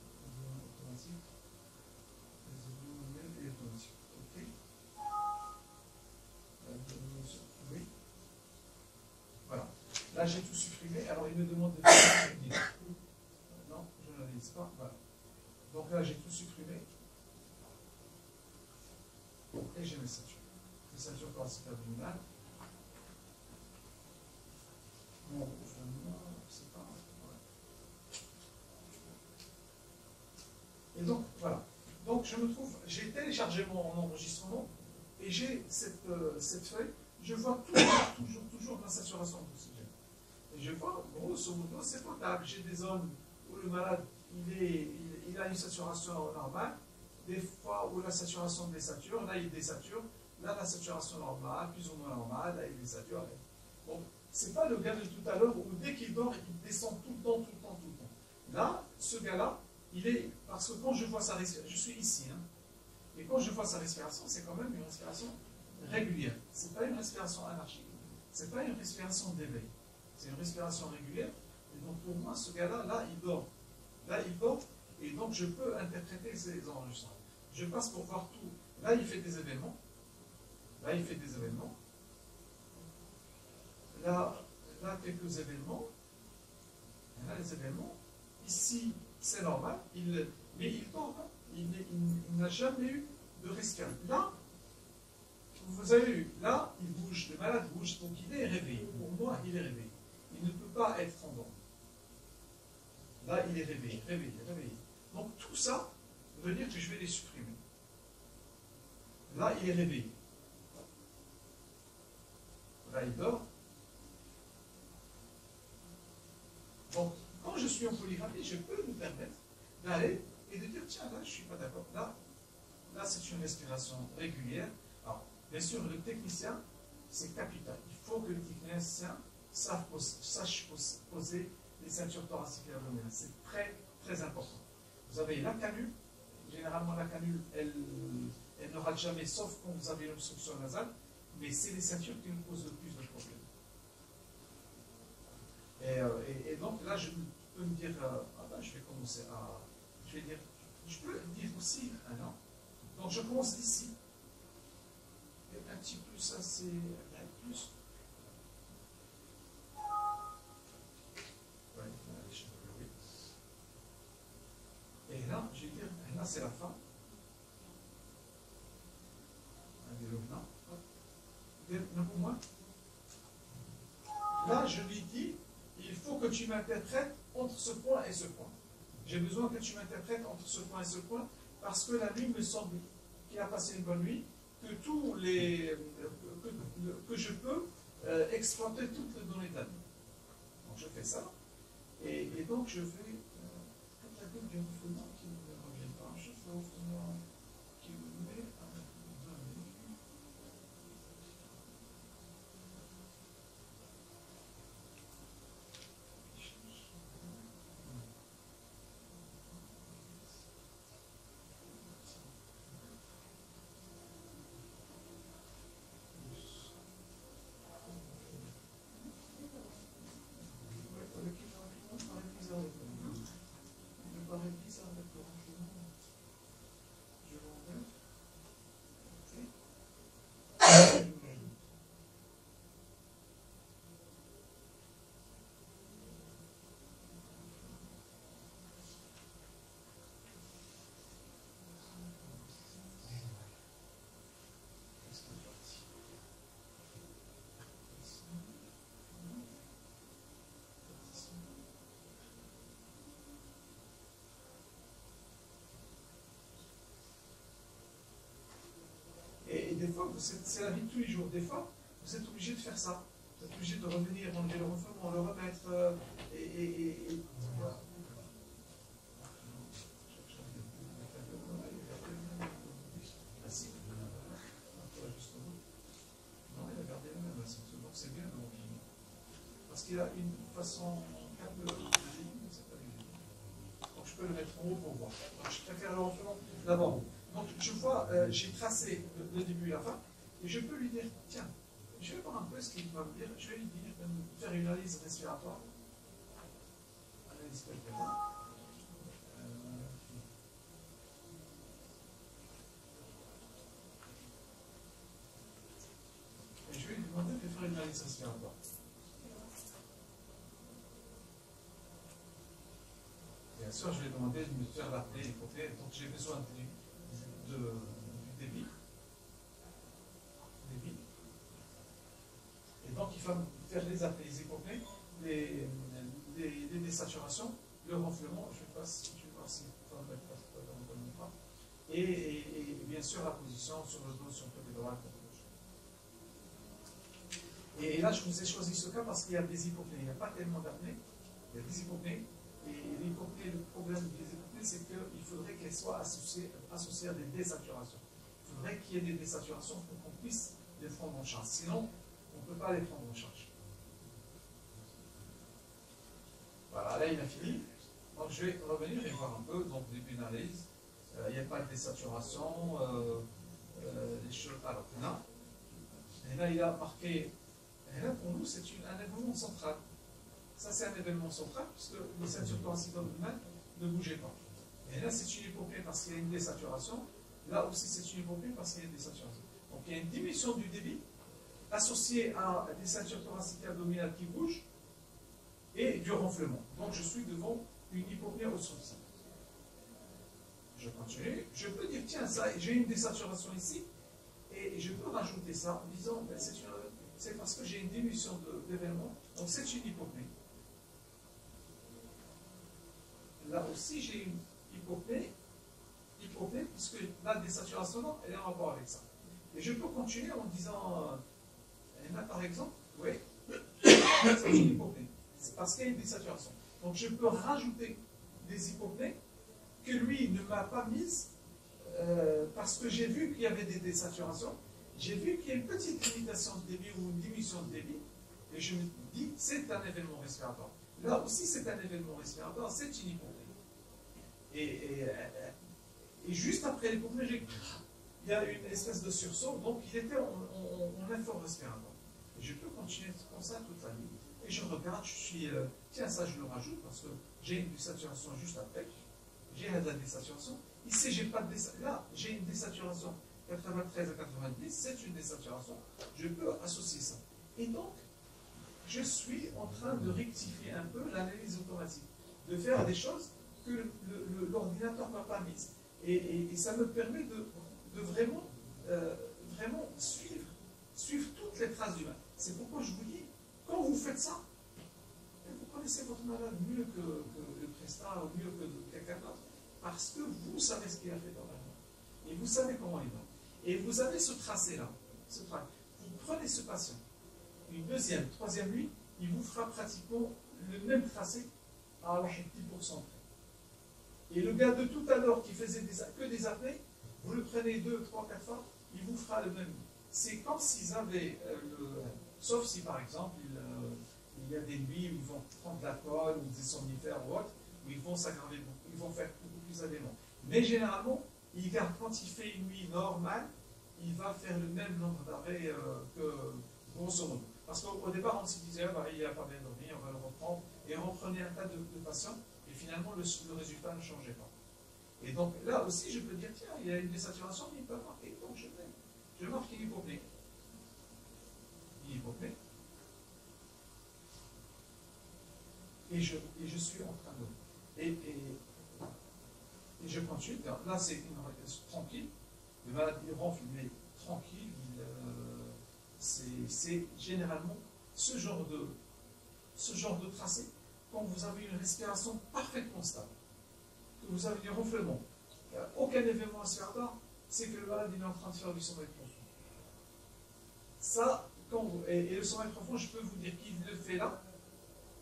automatiques, les éléments manuels et automatiques. OK. Oui. Voilà. Là, j'ai tout supprimé. Alors, il me demande de faire une liste. Non, je n'analyse pas. Voilà. Donc là, j'ai tout supprimé. Et j'ai mes ceintures. Les ceintures thoraciques abdominales. Bon, c'est pas. Voilà. Et donc, voilà. Donc, je me trouve. J'ai téléchargé mon enregistrement et j'ai cette feuille. Je vois toujours la saturation d'oxygène. Et je vois, grosso modo, c'est potable. J'ai des zones où le malade il a une saturation normale. Des fois où la saturation désature, là il désature, là la saturation normale, plus ou moins normale, là il désature. Bon, c'est pas le gars de tout à l'heure où dès qu'il dort, il descend tout le temps. Là, ce gars-là, il est. Parce que quand je vois sa respiration, je suis ici, hein, et quand je vois sa respiration, c'est quand même une respiration régulière. C'est pas une respiration anarchique, c'est pas une respiration d'éveil, c'est une respiration régulière. Et donc pour moi, ce gars-là, là il dort. Là il dort, et donc je peux interpréter ces enregistrements. Je passe pour voir tout. Là, il fait des événements. Là, il fait des événements. Là quelques événements. Là, les événements. Ici, c'est normal. Mais il dort. Hein. Il n'a jamais eu de respiration. Là, vous avez vu, là, il bouge. Le malade bouge. Donc, il est réveillé. Pour moi, il est réveillé. Il ne peut pas être endormi. Là, il est réveillé. Donc, tout ça veut dire que je vais les supprimer. Là, il est réveillé. Là, il dort. Donc, quand je suis en polygraphie, je peux me permettre d'aller et de dire, tiens, là, je ne suis pas d'accord. Là, c'est une respiration régulière. Alors, bien sûr, le technicien, c'est capital. Il faut que le technicien sache poser les ceintures thoraciques et abdominales. C'est très, très important. Vous avez la canule. Généralement, la canule, elle ne rate jamais, sauf quand vous avez une obstruction nasale, mais c'est les ceintures qui nous posent le plus de problèmes. Et donc là, je peux me dire, je vais commencer à. Je peux dire aussi un an. Donc je commence d'ici. Et un petit peu ça, c'est plus. Et là, je vais dire, là c'est la fin. Là, je lui dis, il faut que tu m'interprètes entre ce point et ce point. J'ai besoin que tu m'interprètes entre ce point et ce point, parce que la nuit me semble qu'il a passé une bonne nuit, que je peux exploiter toutes les données de la nuit. Donc je fais ça, et donc je fais la goutte du refoulement qui ne revient pas. Je fais le refoulement qui me met à 20 minutes. Et des fois, c'est la vie de tous les jours. Des fois, vous êtes obligé de faire ça. Vous êtes obligé de revenir, enlever le refoulement, le remettre, voilà. qu'il a une façon un peu. Donc je peux le mettre en haut pour voir. Donc, je préfère le renflement d'abord. Donc je vois, j'ai tracé le début et la fin, et je peux lui dire, tiens, je vais voir un peu ce qu'il va me dire, je vais lui dire de me faire une analyse respiratoire. Analyse respiratoire. Et je vais lui demander de faire une analyse respiratoire. Bien sûr, je vais demander de me faire l'apnée hypopnée, donc j'ai besoin du débit. Et donc il va me faire les apnées, les hypopnées, les désaturations, le renflement, je vais voir si on va mettre dans le bras. Et bien sûr la position sur le dos, sur le côté droit, côté gauche. Et là, je vous ai choisi ce cas parce qu'il y a des hypopnées. Il n'y a pas tellement d'apnées, il y a des hypopnées. Et l'hypopnée, le problème des hypopnées, c'est qu'il faudrait qu'elles soient associées à des désaturations. Il faudrait qu'il y ait des désaturations pour qu'on puisse les prendre en charge. Sinon, on ne peut pas les prendre en charge. Voilà, là il a fini. Donc je vais revenir et voir un peu. Donc début d'analyse. Il n'y a pas de désaturation. Les choses. Alors là. Et là il a marqué. Et là pour nous c'est un événement central. Ça c'est un événement central puisque les ceintures thoraciques abdominales ne bougeaient pas. Et là c'est une hypopnée parce qu'il y a une désaturation. Là aussi c'est une hypopnée parce qu'il y a une désaturation. Donc il y a une diminution du débit associée à des ceintures thoraciques abdominales qui bougent et du renflement. Donc je suis devant une hypopnée obstructive. Je continue. Je peux dire, tiens, ça, j'ai une désaturation ici, et je peux rajouter ça en disant, ben, c'est parce que j'ai une diminution d'événements, donc c'est une hypopnée. Là aussi, j'ai une hypopnée, puisque la désaturation, elle est en rapport avec ça. Et je peux continuer en disant, là par exemple, oui, c'est une hypopnée. C'est parce qu'il y a une désaturation. Donc je peux rajouter des hypopnées que lui ne m'a pas mises parce que j'ai vu qu'il y avait des désaturations, j'ai vu qu'il y a une petite limitation de débit ou une diminution de débit, et je me dis c'est un événement respiratoire. Là aussi c'est un événement respiratoire, c'est une hypopnée. Et juste après l'hypopnée, il y a une espèce de sursaut, donc il était en effort respiratoire. Et je peux continuer comme ça toute la nuit. Et je regarde, je suis, tiens, ça je le rajoute parce que j'ai une désaturation juste après. J'ai de la désaturation. Ici, j'ai pas de désaturation. Là, j'ai une désaturation 93 à 90, c'est une désaturation. Je peux associer ça. Et donc, je suis en train de rectifier un peu l'analyse automatique, de faire des choses que l'ordinateur n'a pas mises. Et ça me permet de vraiment, vraiment suivre toutes les traces du mal. C'est pourquoi je vous dis, quand vous faites ça, vous connaissez votre malade mieux que le prestat ou mieux que quelqu'un d'autre, parce que vous savez ce qu'il a fait dans la vie. Et vous savez comment il va. Et vous avez ce tracé-là. Vous prenez ce patient, une deuxième, troisième nuit, il vous fera pratiquement le même tracé à 10% près. Et le gars de tout à l'heure qui faisait que des apnées, vous le prenez 2, 3, 4 fois, il vous fera le même. C'est comme s'ils avaient sauf si par exemple il y a des nuits où ils vont prendre de l'alcool ou des somnifères ou autre, où ils vont s'aggraver, ils vont faire beaucoup plus d'éléments. Mais généralement, quand il fait une nuit normale, il va faire le même nombre d'arrêts que grosso modo. Parce qu'au départ, on se disait, ah, bah, il n'a pas bien dormi, on va le reprendre. Et on reprenait un tas de patients, et finalement, le résultat ne changeait pas. Et donc là aussi, je peux dire, tiens, il y a une désaturation, mais il peut marquer. Donc je marque une hypopnée. Et je suis en train de... Et je continue. Là, c'est tranquille. Le malade, il ronfle, mais tranquille. C'est généralement ce genre de tracé. Quand vous avez une respiration parfaitement stable, que vous avez du ronflement, aucun événement respiratoire, c'est que le malade il est en train de faire du sommeil profond. Ça, et le sommeil profond, je peux vous dire qu'il le fait là,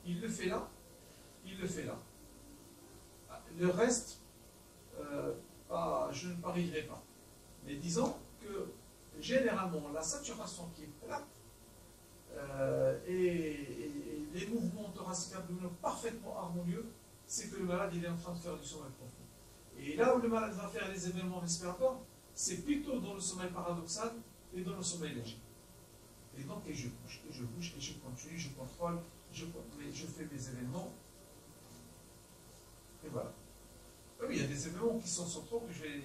il le fait là, il le fait là. Le reste, je ne parierai pas. Mais disons que généralement, la saturation qui est plate et les mouvements thoraciques abdominaux parfaitement harmonieux, c'est que le malade il est en train de faire du sommeil profond. Et là où le malade va faire les événements respiratoires, c'est plutôt dans le sommeil paradoxal et dans le sommeil léger. Et donc, et je bouge, et je bouge, et je continue, je contrôle, je fais mes événements. Et voilà. Oui, il y a des événements qui sont centraux que je vais.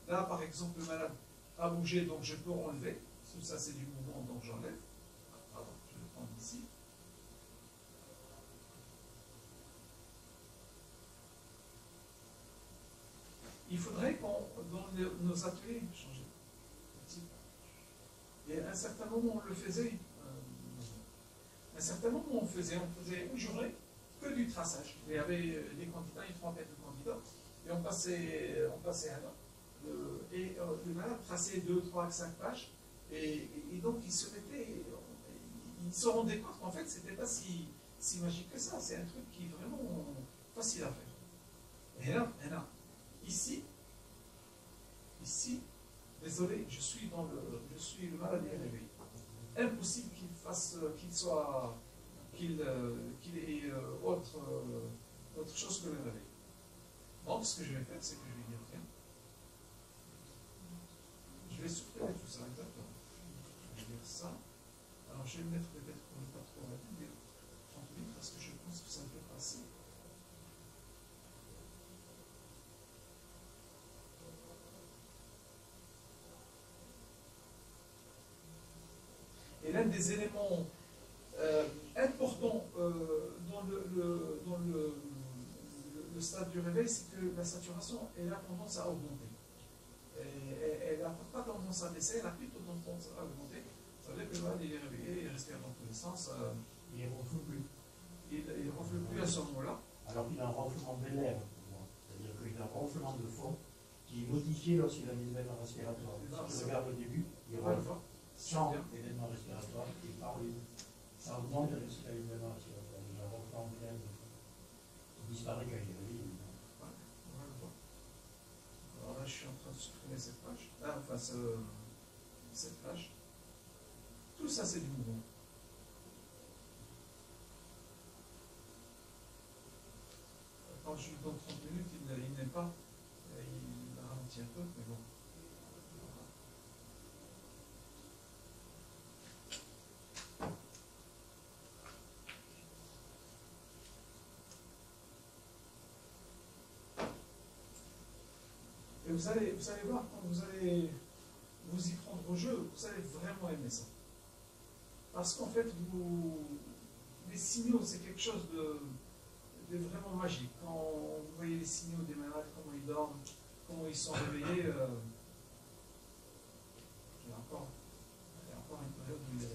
Là, par exemple, le malade a bougé, donc je peux enlever. Tout ça, c'est du mouvement, donc j'enlève. Pardon, je vais le prendre ici. Il faudrait qu'on, dans nos ateliers, changer. Et à un certain moment, on le faisait. À un certain moment, on faisait une journée que du traçage. Il y avait des candidats, une trentaine de candidats, et on passait un an. Et le malade traçait 2, 3, 5 pages, et donc il se mettait, il se rendait compte qu'en fait, c'était pas si magique que ça. C'est un truc qui est vraiment facile à faire. Et là, ici, désolé, je suis le malade est réveillé. Impossible qu'il ait autre chose que le réveil. Donc, ce que je vais faire, c'est que je vais dire, tiens, je vais supprimer tout ça, exactement. Je vais dire ça. Alors, je vais me mettre peut-être pour ne pas trop rapide, 30 minutes, parce que je pense que ça peut passer. Et l'un des éléments importants dans le stade du réveil, c'est que la saturation, elle a tendance à augmenter. Elle n'a pas tendance à baisser, elle a plutôt tendance à augmenter. Ça veut dire que le malade il est réveillé, il respire dans tous les sens. Il ne ronfle plus. Il ne ronfle plus à ce moment-là. Alors qu'il a un ronflement de lèvres. C'est-à-dire qu'il a un ronflement de fond qui est modifié lorsqu'il a des événements respiratoires. Si tu regardes au début, il ronfle sans événements respiratoires et par lui. Ça augmente lorsqu'il a des événements respiratoires. Il a un ronflement de lèvres qui disparaît quand il est réveillé. Alors là, je suis en train de supprimer cette page. Enfin, cette page. Tout ça, c'est du mouvement. Quand je lui donne 30 minutes, il n'aime pas. Il ralentit un peu, mais bon. Et vous allez voir, quand vous allez vous y prendre au jeu, vous allez vraiment aimer ça. Parce qu'en fait, les signaux, c'est quelque chose de vraiment magique. Quand vous voyez les signaux des malades, comment ils dorment, comment ils sont réveillés, il y a encore une période où il y a...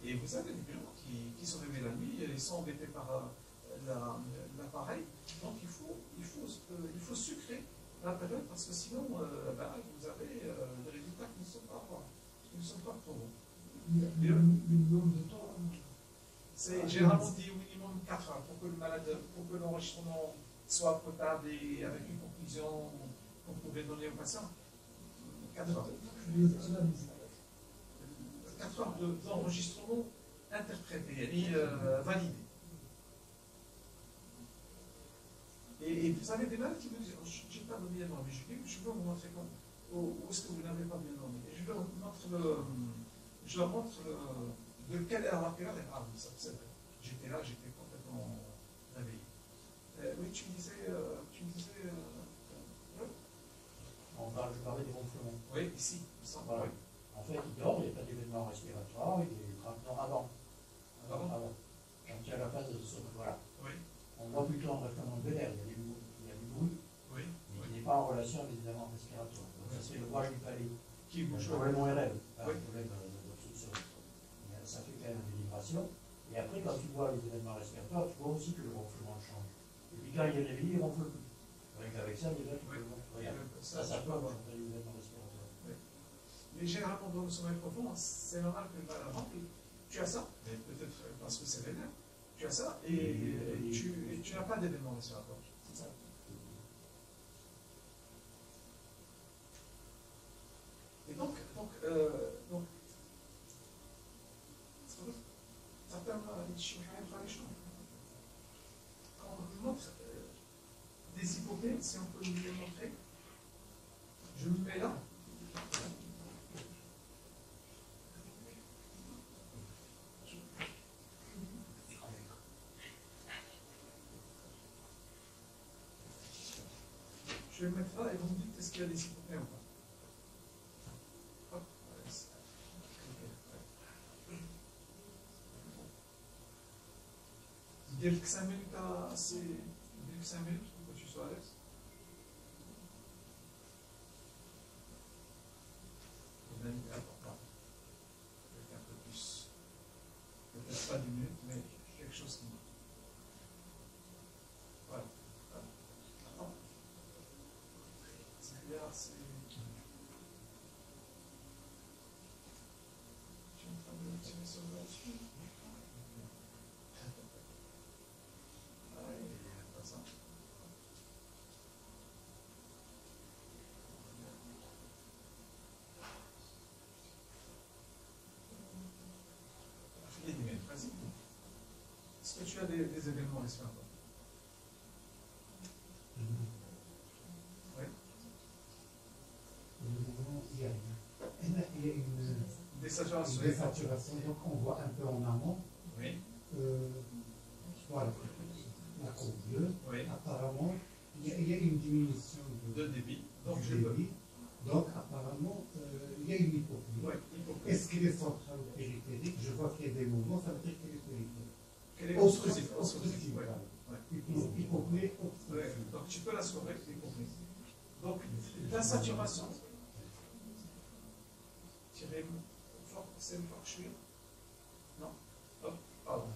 Et vous avez des gens qui se réveillent la nuit, ils sont embêtés par l'appareil. Donc il faut sucrer la période parce que sinon, vous avez des résultats qui ne sont pas trop bons. Il y a un minimum de temps. C'est généralement dit au minimum 4 heures pour que le malade, pour que l'enregistrement soit potable et avec une conclusion qu'on pouvait donner au patient. 4 heures. 4 heures d'enregistrement interprété et validé. Et vous avez des malades qui me disent, je n'ai pas bien dormi, je veux vous montrer où est-ce que vous n'avez pas bien dormi. Et je leur montre de quelle heure à quelle heure. Ah oui, ça c'est vrai. J'étais là, j'étais complètement réveillé. Oui, tu me disais Je parlais des ronflements. oui, ici, voilà. Oui. En fait, il dort, il n'y a pas d'événement respiratoire, il est maintenant avant. Avant. Quand il y a la phase de sommeil, voilà. Oui. On voit plutôt un ronflement de l'air, il y a du bruit, Oui. mais qui n'est pas en relation avec les événements respiratoires. Donc, ça, c'est le voile du palais. Qui bouge. Le problème ORL, pas Oui. le problème d'obstruction. Ça fait quand même des vibrations. Et après, quand tu vois les événements respiratoires, tu vois aussi que le ronflement change. Et puis quand il est réveillé, il ronfle plus. Donc avec ça, déjà, tu peux le ronfler. Regarde, ça peut avoir les événements respiratoires. Oui. Mais généralement, dans le sommeil profond, c'est normal que le malade rentre. Tu as ça, peut-être parce que c'est vénère. Tu as ça, et tu n'as pas d'événement respiratoire. C'est ça. Et donc certains Quand on montre des hypopnées, si on peut nous les montrer, je me mets là. Je vais me mettre là et vous me dites est-ce qu'il y a des hypopnées ou pas. Hop, dès que 5 minutes assez. Dès que 5 minutes pour que tu sois à l'aise. C'est important. Avec un peu plus. Peut-être pas 10 minutes, mais quelque chose qui. Voilà. Attends. C'est-à-dire, c'est. Je suis en train de tirer sur le dessus. Vas-y. Est-ce que tu as des événements respiratoires? Oui. Il y a une désaturation. Donc on voit un peu en amont. Oui. Voilà. La courbe bleue. Oui. Apparemment, il y a une diminution de débit. Donc, du débit. Donc apparemment, il y a une hypopnie. Oui, Est-ce qu'il est central ou périphérique? Je vois qu'il y a des mouvements, ça veut dire qu'il est périphérique. Quel est obstructif? Obstructif, Oui. Hypopnie obstructif. Oui. Donc tu peux la scorer, l'hypopnie. Donc la saturation, tirez fort, c'est fort que je suis. Non. Hop, pardon.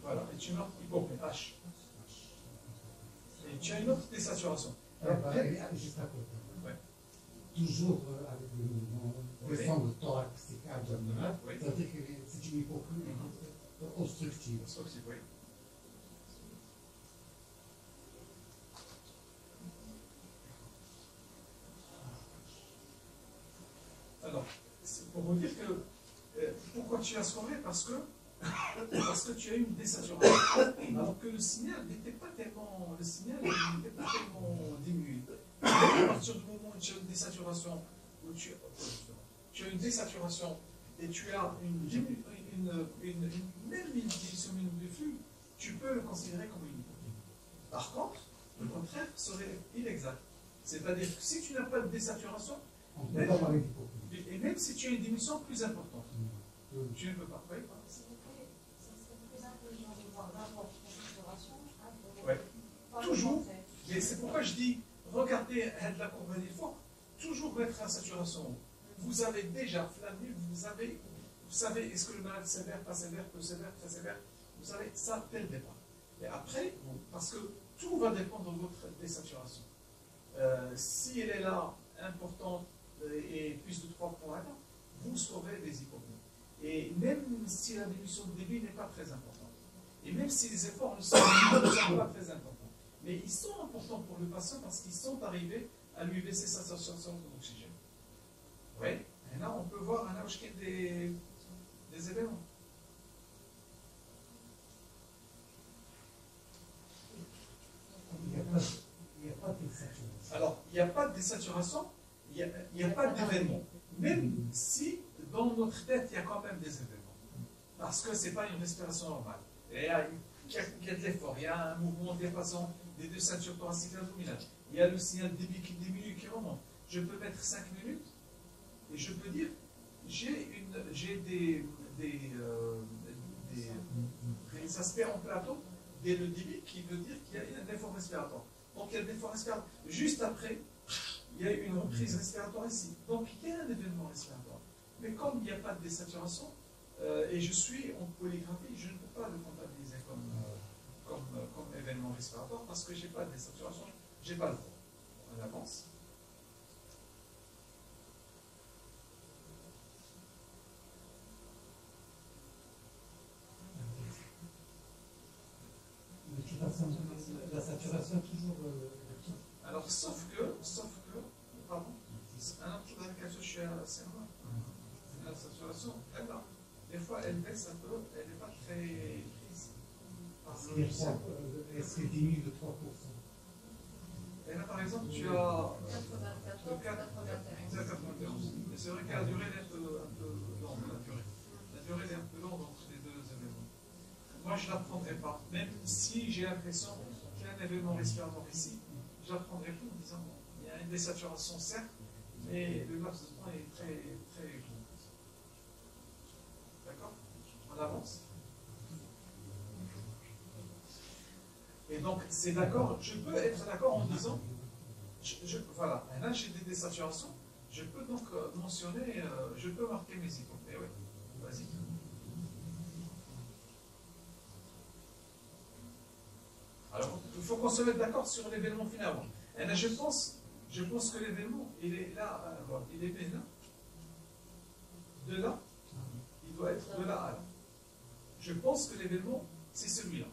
Voilà, et tu notes hypopnie, H. Et tu as une autre désaturation. Juste à côté. Ouais. Toujours avec le mouvement descendre thoracique abdominal, Oui. c'est-à-dire que c'est une hypopnie obstructive. Obstructive, oui. Alors, c'est pour vous dire que pourquoi tu as scoré? Parce que tu as eu une désaturation. Alors que le signal n'était pas tellement. Le signal n'était pas tellement diminué. À partir du moment où tu as une désaturation, où tu as une désaturation et tu as même une diminution du flux, tu peux le considérer comme une hypopnie. Par contre, le contraire serait inexact. C'est-à-dire que si tu n'as pas de désaturation, On ne peut pas parler d'hypopnie. et même si tu as une diminution plus importante, tu ne peux pas. Oui, ouais. Toujours, et c'est pourquoi je dis, regardez la courbe des fois, toujours mettre la saturation. Vous avez déjà flâné, vous savez, est-ce que le malade sévère, pas sévère, peu sévère, très sévère, vous savez ça dès le départ. Et après, parce que tout va dépendre de votre désaturation. Si elle est là, importante, et plus de 3 points, vous saurez des hypopnies. Et même si la diminution de débit n'est pas très importante, et même si les efforts ne sont pas très importants, mais ils sont importants pour le patient parce qu'ils sont arrivés à lui baisser sa saturation d'oxygène. Oui, et là on peut voir un des éléments. Il n'y a pas de désaturation. Alors, il n'y a pas de désaturation, il n'y a pas d'événement. Même si dans notre tête, il y a quand même des événements. Parce que ce n'est pas une respiration normale. Il y a de l'effort, il y a un mouvement dépassant des deux ceintures thoraciques et abdominales. Il y a le signal de débit qui diminue, qui remonte. Je peux mettre 5 minutes et je peux dire j'ai des aspects en plateau dès le début, qui veut dire qu'il y a un effort respiratoire. Donc il y a un effort respiratoire. Juste après, il y a une reprise respiratoire ici. Donc il y a un événement respiratoire. Mais comme il n'y a pas de désaturation, et je suis en polygraphie, je ne peux pas le comptabiliser comme événement respiratoire parce que je n'ai pas de désaturation, je n'ai pas le droit. On avance. La saturation toujours. Alors, sauf que, pardon, la saturation, des fois, elle baisse un peu, elle n'est pas très prise. Est-ce qu'elle diminue de 3%? Et là, par exemple, tu as 94, 91. 91. Mais c'est vrai que la durée est un peu longue, la durée est un peu longue entre les deux événements. Moi, je ne la prendrai pas. Même si j'ai l'impression qu'il y a un événement respiratoire ici, je ne la prendrai plus en disant bon, il y a une désaturation, certes, mais le laps de temps est très, très court. D'accord? On avance. Et donc, c'est d'accord, je peux être d'accord en disant, voilà, là j'ai des désaturations, je peux donc mentionner, je peux marquer mes icônes. Mais oui, vas-y. Alors, il faut qu'on se mette d'accord sur l'événement final. Et là, je pense que l'événement, il est là, il est bien là. De là, il doit être de là à là. Je pense que l'événement, c'est celui-là.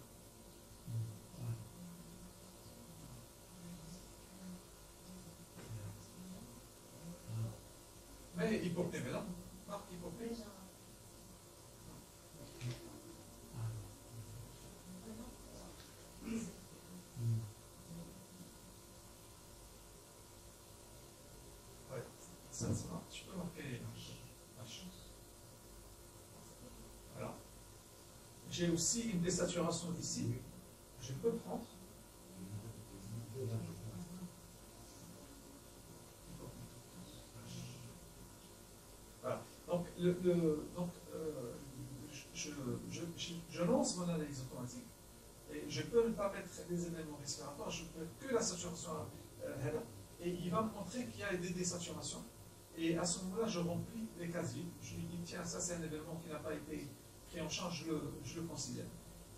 Mais hypopnée, là. Marque hypopnée. Ouais, ça marche. Tu peux marquer H. Voilà. J'ai aussi une désaturation ici. Je peux prendre. Voilà. Donc, je lance mon analyse automatique et je peux ne pas mettre les éléments respiratoires, je peux que la saturation et il va me montrer qu'il y a des désaturations. Et à ce moment-là, je remplis les cases vides. Je lui dis, tiens, ça c'est un événement qui n'a pas été pris en charge, je le considère.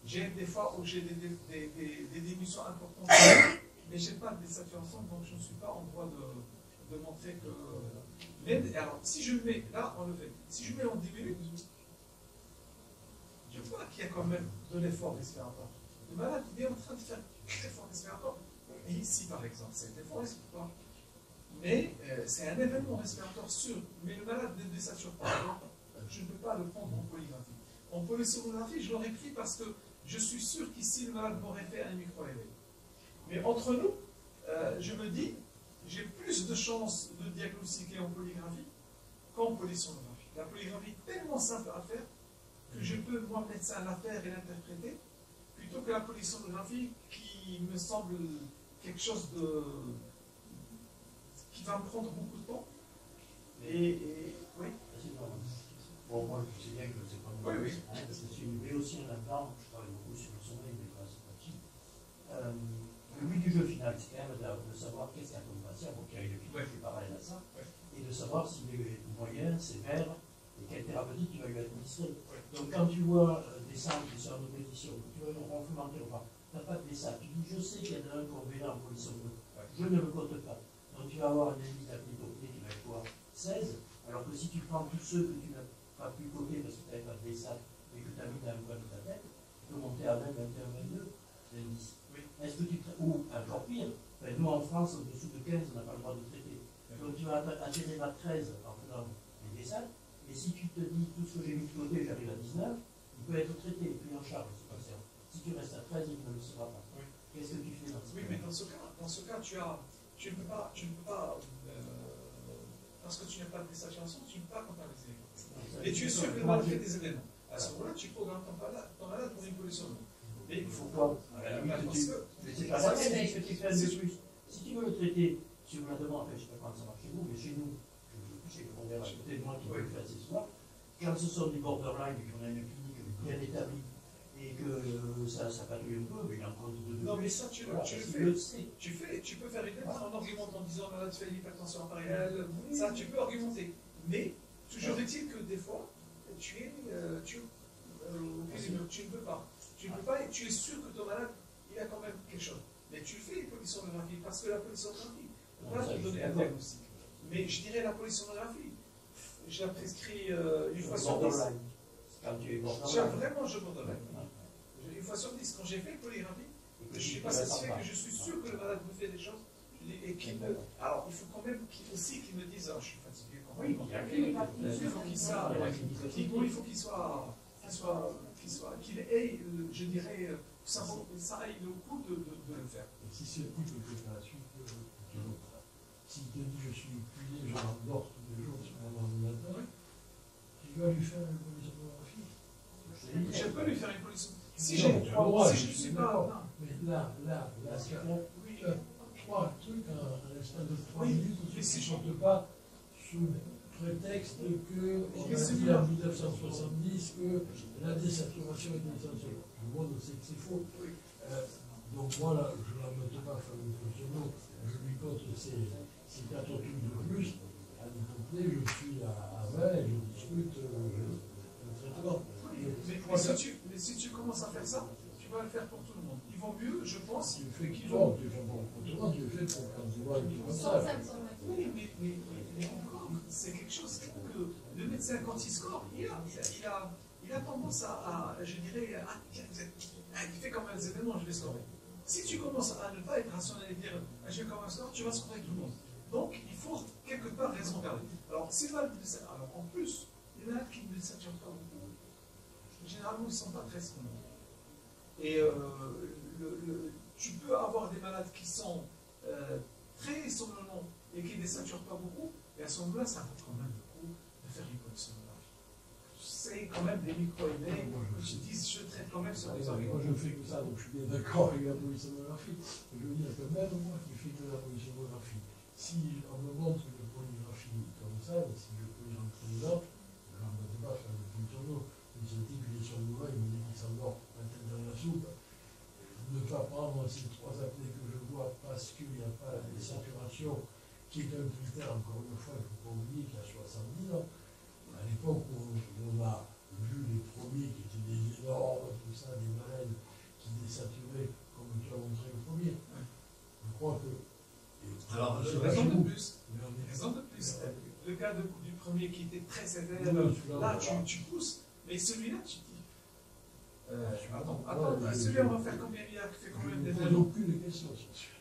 J'ai des fois où j'ai des diminutions importantes, mais je n'ai pas de désaturation, donc je ne suis pas en droit de montrer que. Mais alors, si je mets, là, on le fait. Si je mets en 10 minutes, je vois qu'il y a quand même de l'effort respiratoire. Le malade, il est en train de faire un effort respiratoire. Et ici, par exemple, c'est un effort respiratoire. Mais c'est un événement respiratoire sûr. Mais le malade ne désature pas. Je ne peux pas le prendre en polygraphie. En polysomnographie, je l'aurais pris parce que je suis sûr qu'ici, le malade m'aurait fait un micro-éveil. Mais entre nous, je me dis, j'ai plus de chances de diagnostiquer en polygraphie qu'en polysomnographie. La polygraphie est tellement simple à faire que je peux, moi, médecin, la faire et l'interpréter, plutôt que la polysomnographie qui me semble quelque chose qui va me prendre beaucoup de temps. Et oui. Bon, moi, je sais bien que c'est pas mon oui. Mais aussi en même temps, je travaille beaucoup sur le sommeil, mais pas c'est petit. Le but du jeu final, c'est quand même de savoir qu'est-ce qu'un patient, donc il y a une épidémie parallèle à ça, et de savoir s'il est moyen, sévère, et quelle thérapeutique il va lui administrer. Donc quand tu vois des centres qui sont en opposition, tu vois un ronflement qui repart, tu n'as pas de dessin, tu dis je sais qu'il y en a un qu'on verra en position bleue, je ne le compte pas. Donc tu vas avoir une limite d'apnée qui va être quoi 16, alors que si tu prends tous ceux que tu n'as pas pu coter parce que tu n'avais pas de dessin et que tu as mis dans un coin de ta tête, tu peux monter à 20, 21, 22, l'indice. Est-ce que ou encore pire, nous en France, en dessous de 15, on n'a pas le droit de traiter. Donc tu vas atterrir à 13 en faisant des dessins, et si tu te dis tout ce que j'ai mis de côté, j'arrive à 19, il peut être traité, pris en charge, ce patient. Si tu restes à 13, il ne le sera pas. Qu'est-ce que tu fais dans ce cas? Oui, mais dans ce cas, tu ne peux pas parce que tu n'as pas de désaturation, tu ne peux pas comptabiliser. Et tu es sûr que le malade fait des événements. À ce moment-là, tu programmes ton malade pour une pollution. Mais il faut quoi? C'est pas la peine, ce que tu fais de plus. Si tu veux le traiter sur la demande, je ne sais pas comment ça marche chez vous, mais chez nous, je sais qu'on verra à côté de moi qui peut le faire ce soir, quand ce sont des borderline, qu'on a une clinique bien établie, et et que ça patrouille un peu, mais il en compte de deux. Non, mais ça, tu le fais. Tu peux faire une lettre en argumentant en disant malade fait l'hypertension artérielle. Ça, tu peux argumenter. Mais toujours est-il que des fois, tu ne peux pas. Tu ne peux pas et tu es sûr que ton malade, il a quand même quelque chose. Mais tu fais une polysomnographie parce que la polysomnographie va te donner un diagnostic. Mais je dirais la polysomnographie, je la prescris une fois sur 10. Quand tu es Vraiment, je borderline. Une fois sur 10, quand j'ai fait une polygraphie, je ne suis pas satisfait que je suis sûr que le malade me fait des choses. Et alors, il faut quand même aussi qu'il me dise, je suis fatigué quand même. Il faut qu'il ait, je dirais, ça aille le coup de le faire. Et si ce type de préparation, s'il te dit je suis épuisé, je m'endors tous les jours sur mon ordinateur, tu vas lui faire une polysomnographie. Je peux lui faire une polysomnographie. Si je ne suis pas. Mais là, c'est bon. Tu as 3 trucs à l'espace de 3 minutes, tu ne supportes pas sous prétexte qu'on a dit en 1970 que la désaturation est essentielle. Tout le monde sait que c'est faux. Donc voilà, je ne l'embête pas à faire une polysomno, je lui compte ces 4 trucs de plus. À lui compter, je suis à 20 et je discute le traitement. Mais si tu commences à faire ça, tu vas le faire pour tout le monde. Il vaut mieux, je pense. Tu fais qui toi, tu fais pour toi, tu fais pour quand tu vois du message. Oui, mais encore, c'est quelque chose que le médecin, quand il score, il a tendance à je dirais, il fait comme un événement, je vais scorer. Si tu commences à ne pas être rationnel et dire, je vais comme un score, tu vas scorer tout le monde. Donc, il faut quelque part raison garder. Alors, en plus, les malades qui ne saturent pas beaucoup, généralement, ils ne sont pas très somnolents. Et tu peux avoir des malades qui sont très somnolents et qui ne désaturent pas beaucoup, et à ce moment-là, ça vaut quand même le coup de faire une polysomnographie. C'est quand même des micro-aidés qui disent je traite quand même sur les organes. Moi, je fais que ça, donc je suis bien d'accord avec la polysomnographie. Je veux dire que même moi qui fais que la polysomnographie, si on me montre une polygraphie comme ça, si je peux en prendre une autre, je n'en veux pas faire de polysomno. Mais ce type, il est sur le il me dit qu'il s'endort la tête dans la soupe. Ne pas prendre ces 3 apnées que je vois parce qu'il n'y a pas la désaturation, qui est un critère, encore une fois, il ne faut pas oublier qu'il y a 70 ans. À l'époque où on a vu les premiers qui étaient des énormes, tout ça, des malades qui désaturaient, comme tu as montré le premier. Je crois que. Alors, raison de plus. Le cas du premier qui était très sévère, là, tu pousses, mais celui-là, tu dis. Attends, celui-là, on va faire combien il a fait combien de Je ne pose aucune question sur celui-là.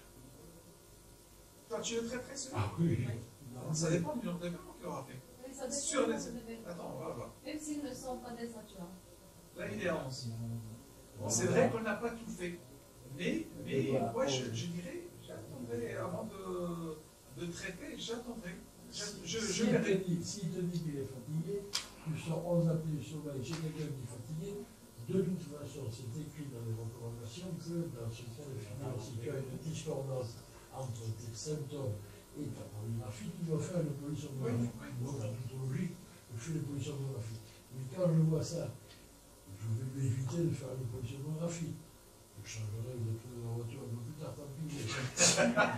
Toi, tu le traiterais celui-là? Ah oui. Ça dépend du nombre d'événements qu'il aura fait. Oui, ça dépend Sur les... du nombre d'événements. Attends, on va voir. Même s'ils ne sont pas désaturants. Là, il est à 11. Bon, c'est vrai qu'on n'a pas tout fait. Mais moi, je dirais, j'attendrai avant de traiter, j'attendrai. Je verrai. S'il te dit qu'il est fatigué, tu sors 11 apnées du sommeil chez quelqu'un qui est fatigué, de toute façon, c'est écrit dans les recommandations que dans ce cas de figure, si tu as une discordance entre tes symptômes et ta polygraphie, tu dois faire une polysomnographie. Moi, en toute logique, je fais une polysomnographie. Mais quand je vois ça, je vais m'éviter de faire une polysomnographie. Je changerai de tour de la voiture un peu plus tard, tant pis.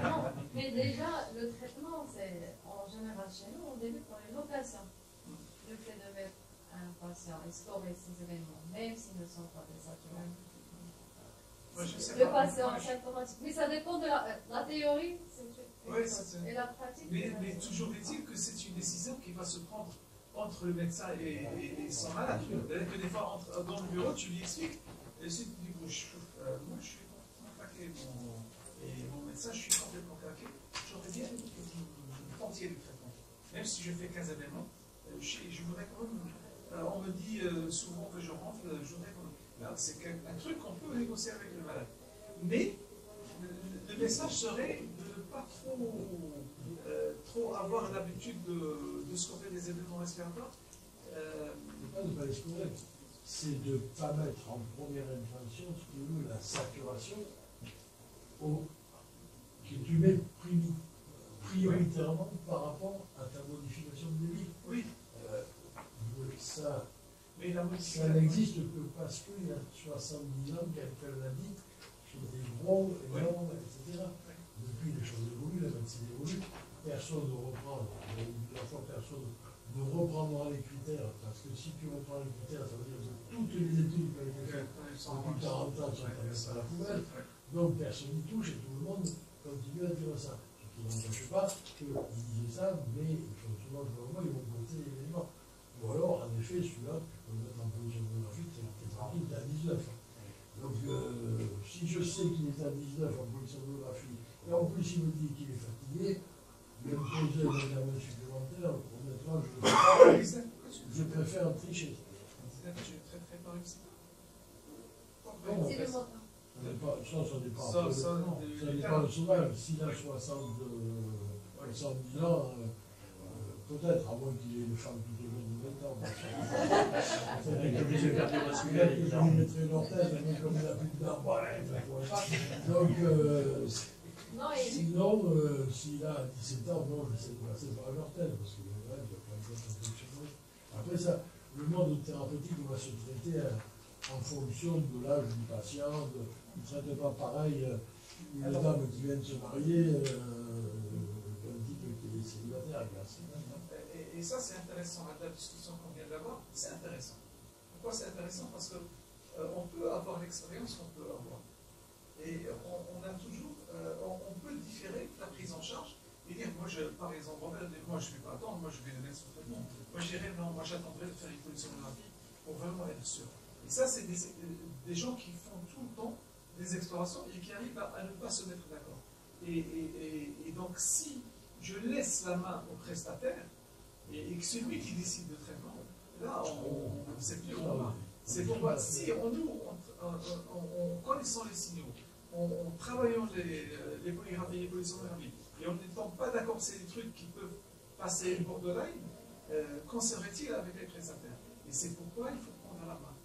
Non, mais déjà, le traitement, c'est en général chez nous, on débute par une location. Le fait de mettre un patient et scorer ses événements, même s'ils ne sont pas désaturés. Le patient symptomatique. Mais ça dépend de la théorie, et la pratique. Mais toujours est-il que c'est une décision qui va se prendre entre le médecin et son malade. C'est-à-dire que des fois, dans le bureau, tu lui expliques, et si tu dis, moi je suis complètement claqué, et mon médecin, je suis complètement claqué, j'aurais bien que vous tentiez le traitement. Même si je fais 15 événements, je voudrais quand même. On me dit souvent que je rentre, je voudrais quand même. C'est un truc qu'on peut négocier avec le malade. Mais le message serait de ne pas trop avoir l'habitude de scorer des événements respiratoires. C'est pas de ne pas les scorer, c'est de ne pas mettre en première intention ce que nous, la saturation, que tu mets prioritairement par rapport à ta modification de vie. Oui. Ça, Mais la Ça modification. n'existe que parce qu'il y a 70 ans, quelqu'un l'a dit, sur des gros, énormes, etc. Depuis, les choses évoluent, la médecine évolue, personne ne reprend, la fois personne ne reprendra les critères, parce que si tu reprends les critères, ça veut dire que toutes les études qui ont été faites depuis 40 ans sont allées à la poubelle, donc personne n'y touche et tout le monde continue à dire ça. Ce qui n'empêche pas qu'ils disaient ça, mais ils font souvent le moment, ils vont voter l'élément. Ou alors, en effet, celui-là, tu peux le mettre en position géographique, c'est tranquille, t'es à 19. Donc, si je sais qu'il est à 19 en position géographique, et en plus il me dit qu'il est fatigué, il va me poser un examen supplémentaire, honnêtement, je ne sais pas. Je préfère tricher. Tu es très très pas réussi. Non, C'est le moteur. ça dépend de son âge. S'il a 70 ans, peut-être, à moins qu'il ait une femme tout au long de 20 ans. Obligé de cardiovasculaire, Je lui mettrai une orthèse, mais comme il n'a plus de dents, donc, Non, et sinon, s'il a 17 ans, non, j'essaie de passer par une orthèse, parce que là, il y a plein de choses à fonctionner. Après ça, le monde thérapeutique va se traiter en fonction de l'âge du patient, il ne traite pas pareil une dame qui vient de se marier, un type qui est célibataire. Et ça, c'est intéressant. La discussion qu'on vient d'avoir, c'est intéressant. Pourquoi c'est intéressant? Parce que on peut avoir l'expérience qu'on peut avoir. Et on a toujours, on peut différer la prise en charge et dire, moi, par exemple, moi, je ne vais pas attendre, moi, je vais le mettre sous traitement. Moi, je dirais, non, moi, j'attendrai de faire une polysomnographie pour vraiment être sûr. Et ça, c'est des gens qui font tout le temps des explorations et qui arrivent à ne pas se mettre d'accord. Et donc, si je laisse la main au prestataire, et que c'est lui qui décide de traitement, là, c'est plus on c'est pourquoi, si en connaissant les signaux, en travaillant les polygraphies et les polysomnographies, et en n'étant pas d'accord, c'est des trucs qui peuvent passer borderline, qu'en serait-il avec les prestataires? Et c'est pourquoi il faut prendre la main.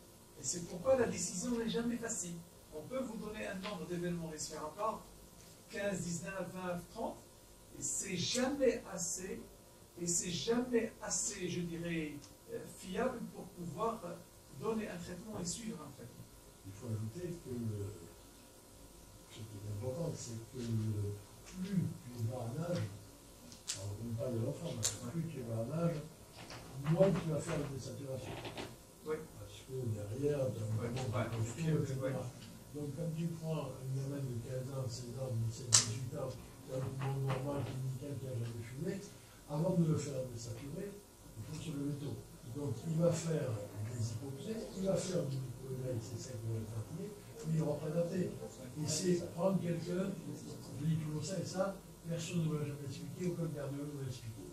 Et c'est pourquoi la décision n'est jamais facile. On peut vous donner un nombre d'événements respiratoires, 15, 19, 20, 30, et c'est jamais assez. Et c'est jamais assez, je dirais, fiable pour pouvoir donner un traitement et suivre un traitement. Il faut ajouter que ce qui est important, c'est que plus tu vas en âge, alors on parle de l'enfant, mais plus tu vas en âge, moins tu vas faire de désaturation. Oui. Parce que derrière, tu as un moment de posture, etc. Donc quand tu prends un gamin de 15 ans, 16 ans, 17, 18 ans, qui a un poumon normal, clinical, qui n'a jamais fumé, avant de le faire désaturer, il faut se lever tôt. Donc il va faire des hypoxées, il va faire du micro-éveil, c'est ça qui va être fatigué, mais il n'aura pas d'apnée. Et c'est prendre quelqu'un, je dis toujours ça et ça, personne ne me l'a jamais expliqué, aucun cardiologue ne m'a expliqué.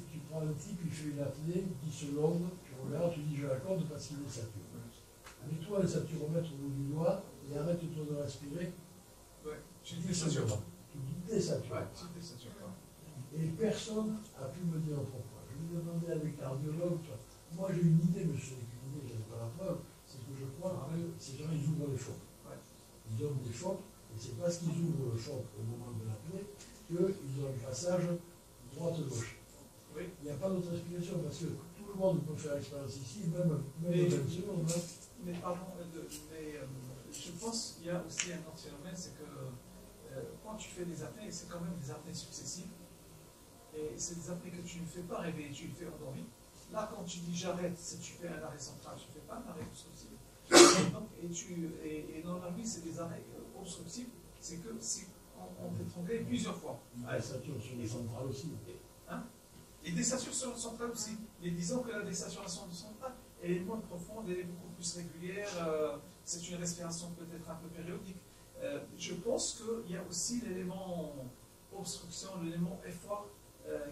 Tu prends un type, il fait une apnée, 10 secondes, tu regardes, tu dis je l'accorde parce qu'il est saturé. Mets-toi le saturomètre au bout du doigt et arrête-toi de respirer. Ouais, tu Tu désatures pas. désatures. Ouais, tu désatures pas. Et personne n'a pu me dire pourquoi. Je lui ai demandé à des cardiologues, moi j'ai une idée, monsieur, une idée, je n'ai pas la preuve, c'est que je crois que ces gens, ils ouvrent les chocs. Ouais. Ils ouvrent des chocs, et c'est parce qu'ils ouvrent le choc au moment de l'apnée qu'ils ont le passage droite-gauche. Oui. Il n'y a pas d'autre explication, parce que tout le monde peut faire l'expérience ici, même 20 secondes. Hein. Mais pardon, je pense qu'il y a aussi un autre phénomène, c'est que quand tu fais des apnées, c'est quand même des apnées successives. Et c'est des apnées que tu ne fais pas réveiller, tu le fais endormi. Là, quand tu dis j'arrête, si tu fais un arrêt central, tu ne fais pas un arrêt obstructif. Et dans la vie, c'est des arrêts obstructifs, c'est que si on t'étranglait plusieurs fois. Des satures sur les centrales aussi. Et des saturations centrales aussi. Mais disons que la désaturation centrale, elle est moins profonde, elle est beaucoup plus régulière, c'est une respiration peut-être un peu périodique. Je pense qu'il y a aussi l'élément obstruction, l'élément effort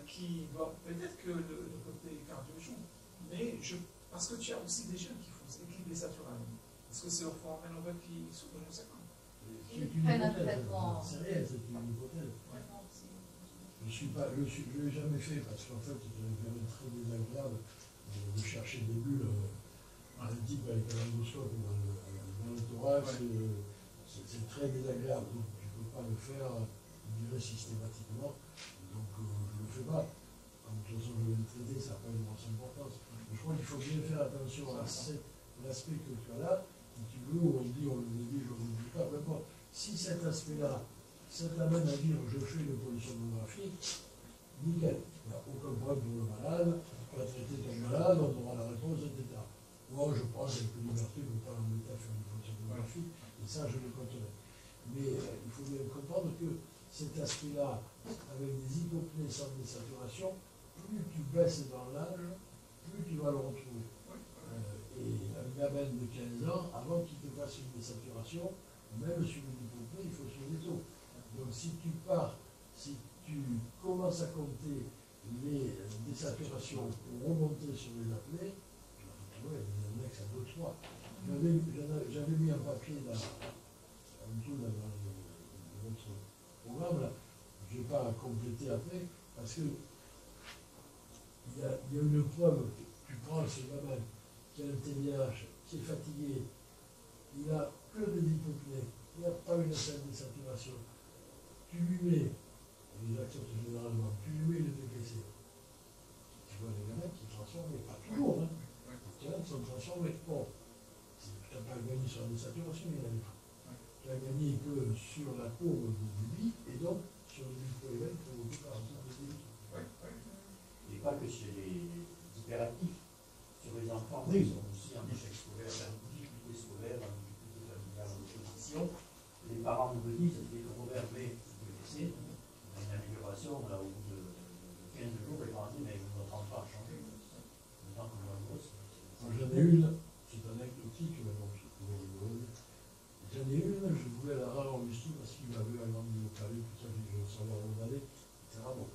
qui doit, peut-être que le côté cardio joue, mais parce que tu as aussi des jeunes qui font ça, qui désaturent la nuit. Est-ce que c'est au fond qui souffre, je ne sais pas. C'est une hypothèse, c'est réel, c'est une hypothèse. Je ne l'ai jamais fait parce qu'en fait, j'avais fait très désagréable de chercher des bulles un type avec un endoscope dans le thorax. C'est très désagréable, donc tu ne peux pas le faire, je dirais, systématiquement. Donc je ne le fais pas. De toute façon, je vais le traiter, ça n'a pas une grosse importance. Mais je crois qu'il faut bien faire attention à l'aspect que tu as là, si tu veux, où on dit, on le dit, je ne vous le dis pas, peu importe. Si cet aspect-là, ça t'amène à dire je fais une polysomnographie, nickel. Il n'y a aucun problème pour le malade, tu vas traiter ton malade, on aura la réponse, etc. Moi, je prends quelques libertés pour ne pas l'embêter à faire une polysomnographie, et ça, je le contenais. Mais il faut bien comprendre que cet aspect-là, avec des hypopnées sans désaturation, plus tu baisses dans l'âge, plus tu vas le retrouver. Et un gamin de 15 ans, avant qu'il te fasse une désaturation, même sur une hypopnée, il faut suivre les taux. Donc si tu commences à compter les désaturations pour remonter sur les apnées, tu vas retrouver des annexes à 2-3. J'avais mis un papier dans notre programme, là. Je ne vais pas compléter après, parce que il y a une preuve, tu prends ce gamin qui a un TDAH, qui est fatigué, il n'a que des hypopnées, il n'y a pas une saine désaturation. Tu lui mets, les actions généralement, tu lui mets le DPC. Tu vois les gamins qui transforment, pas toujours, hein. Les gamins sont transformés. Bon, tu n'as pas gagné sur la désaturation, il y en a pas. Tu as gagné que sur la courbe de débit, et donc sur le micro-événement provoqué par un de débit. Et pas que chez les hyperactifs, sur les enfants qui sont aussi en échec scolaire, en difficulté scolaire, en difficulté familiale, en opposition, les parents nous le disent, dès que Robert met le décès, une amélioration, là, au bout de 15 jours, ils vont dire, mais notre enfant a changé. Maintenant que moi, J'en ai une, c'est anecdotique, mais bon, c'est toujours rigolo. J'en ai une, je voulais la réenregistrer parce qu'il m'avait un an de localité, tout ça, je veux savoir où on allait, etc. Bon,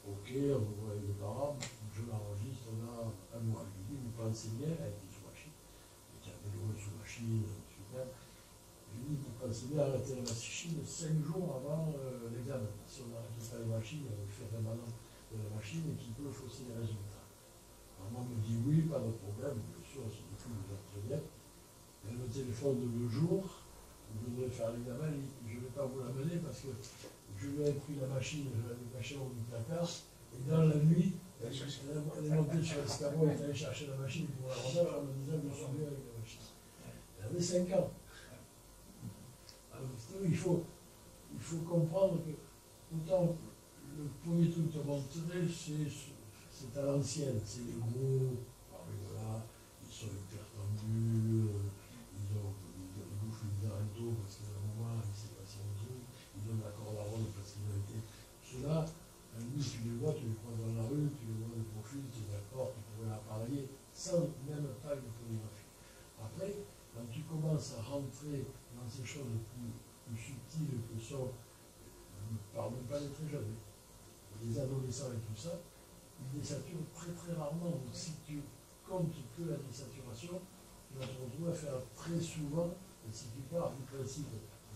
ok, on me voit avec les parents, je l'enregistre, on a un mois. Je lui dis, vous pensez bien, elle était sous machine, et qui avait joué sous machine, super. Je lui dis, vous pensez bien arrêter la machine 5 jours avant l'examen. Si on n'arrête pas la machine, on fait permanent de la machine et qui peut fausser les résultats. Alors moi, on me dit oui, pas de problème, bien sûr, c'est du coup, très bien. Elle me téléphone le jour, je voudrais faire l'examen, je ne vais pas vous l'amener parce que je lui ai pris la machine, je l'avais cachée au placard, et dans la nuit, elle est montée sur l'escabeau, elle est allée chercher la machine pour la rendre, en me disant que je suis mieux avec la machine. Elle avait 5 ans. Alors, il faut comprendre que, autant le premier truc que je montrerai, c'est à l'ancienne, c'est les gros, voilà, ils sont hyper tendus, ils bouffent les arrêtos parce qu'à un moment, il s'est passé un truc, ils donnent la corde à rôle parce qu'ils ont été. Ceux-là, lui, tu les vois, tu les croises dans la rue, tu les vois de profil, tu es d'accord, tu pourrais appareiller sans même pas une polygraphie. Après, quand tu commences à rentrer dans ces choses plus subtiles que sont, je ne parle même pas des très jeunes, les adolescents et tout ça, ils désaturent très très rarement. Donc si tu comptes que la désaturation, tu vas te retrouver à faire très souvent, et si tu pars du principe,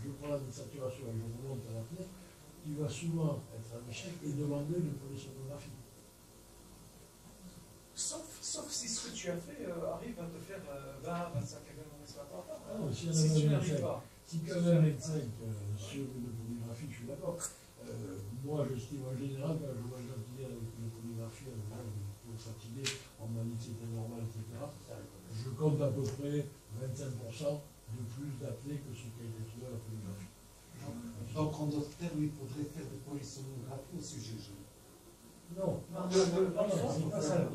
je prends la désaturation et je remonte à l'apnée, tu vas souvent être en échec et demander une polysomnographie. Sauf si ce que tu as fait arrive à te faire 20, 25 événements respiratoires. Ah non, si tu n'y arrives pas. Si quand même 25 sur une polygraphie, je suis d'accord. Moi, j'estime en général, quand je vois gentil avec une polygraphie, pour fatiguer, on m'a dit que c'était normal, etc. Je compte à peu près 25% de plus d'apnée que ce qui a été trouvé à la polygraphie. Donc, en d'autres termes, il faudrait faire des polysomnographies au sujet jeune. Non, c'est pas ça.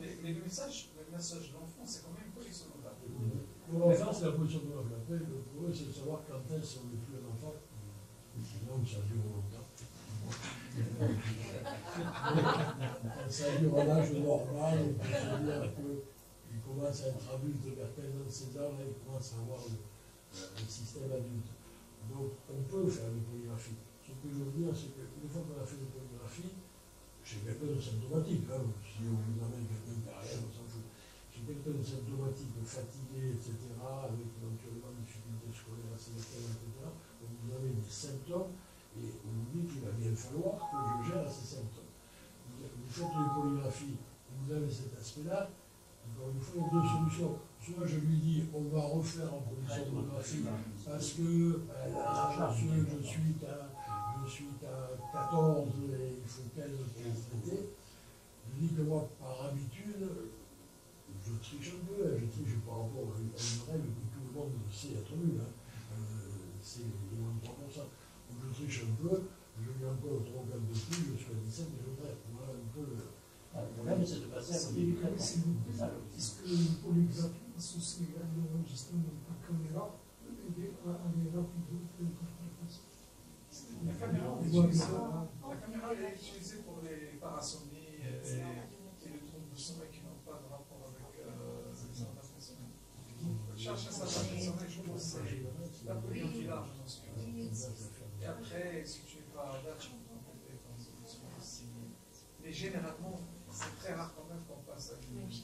Mais le message de l'enfant, c'est quand même polysomnographie. pour l'enfant, c'est la polysomnographie. Après, pour eux, c'est de savoir quand est-ce qu'on n'est plus un enfant. Sinon, ça dure longtemps. Ça dure à l'âge normal, c'est-à-dire qu'il commence à être adulte vers 15 ans, 16 ans, là, il commence à avoir le système adulte. Donc, on peut faire des polygrammes. Ce que je veux dire, c'est qu'une fois qu'on a fait des polygrammes, chez quelqu'un de symptomatique, hein, si on vous amène quelqu'un qui n'a rien, on s'en fout. Chez quelqu'un de symptomatique, fatigué, etc., avec éventuellement des difficultés scolaires assez locales, etc., on vous avez des symptômes et on vous dit qu'il va bien falloir que je gère ces symptômes. Vous faites une polygrammes, vous avez cet aspect-là, encore une fois, il y a deux solutions. Soit je lui dis, on va refaire en polysomnographie parce que je suis suis qu'à 14 et il faut 15 pour traiter. Je dis que moi, par habitude, je triche un peu, je triche par rapport à une règle que tout le monde sait être nulle. C'est les moins de 3%. Donc je triche un peu, je mets encore 3 grammes de plus, je suis à 17 et je traite. Voilà un peu le. Le problème, c'est de passer à côté du traitement. Est-ce que pour l'examen associé à l'enregistrement de la caméra peut aider à aller rapidement pour les complications? La caméra est utilisée pour les parasomnies et les troubles de sommeil qui n'ont pas de rapport avec les ondes personnelles. Cherchez ça dans le sommeil, je pense que c'est la première qui large dans ce cas. Et après, si tu n'es pas là, tu peux compléter ton solution aussi. Mais généralement, c'est très rare quand même qu'on passe à une. Et puis,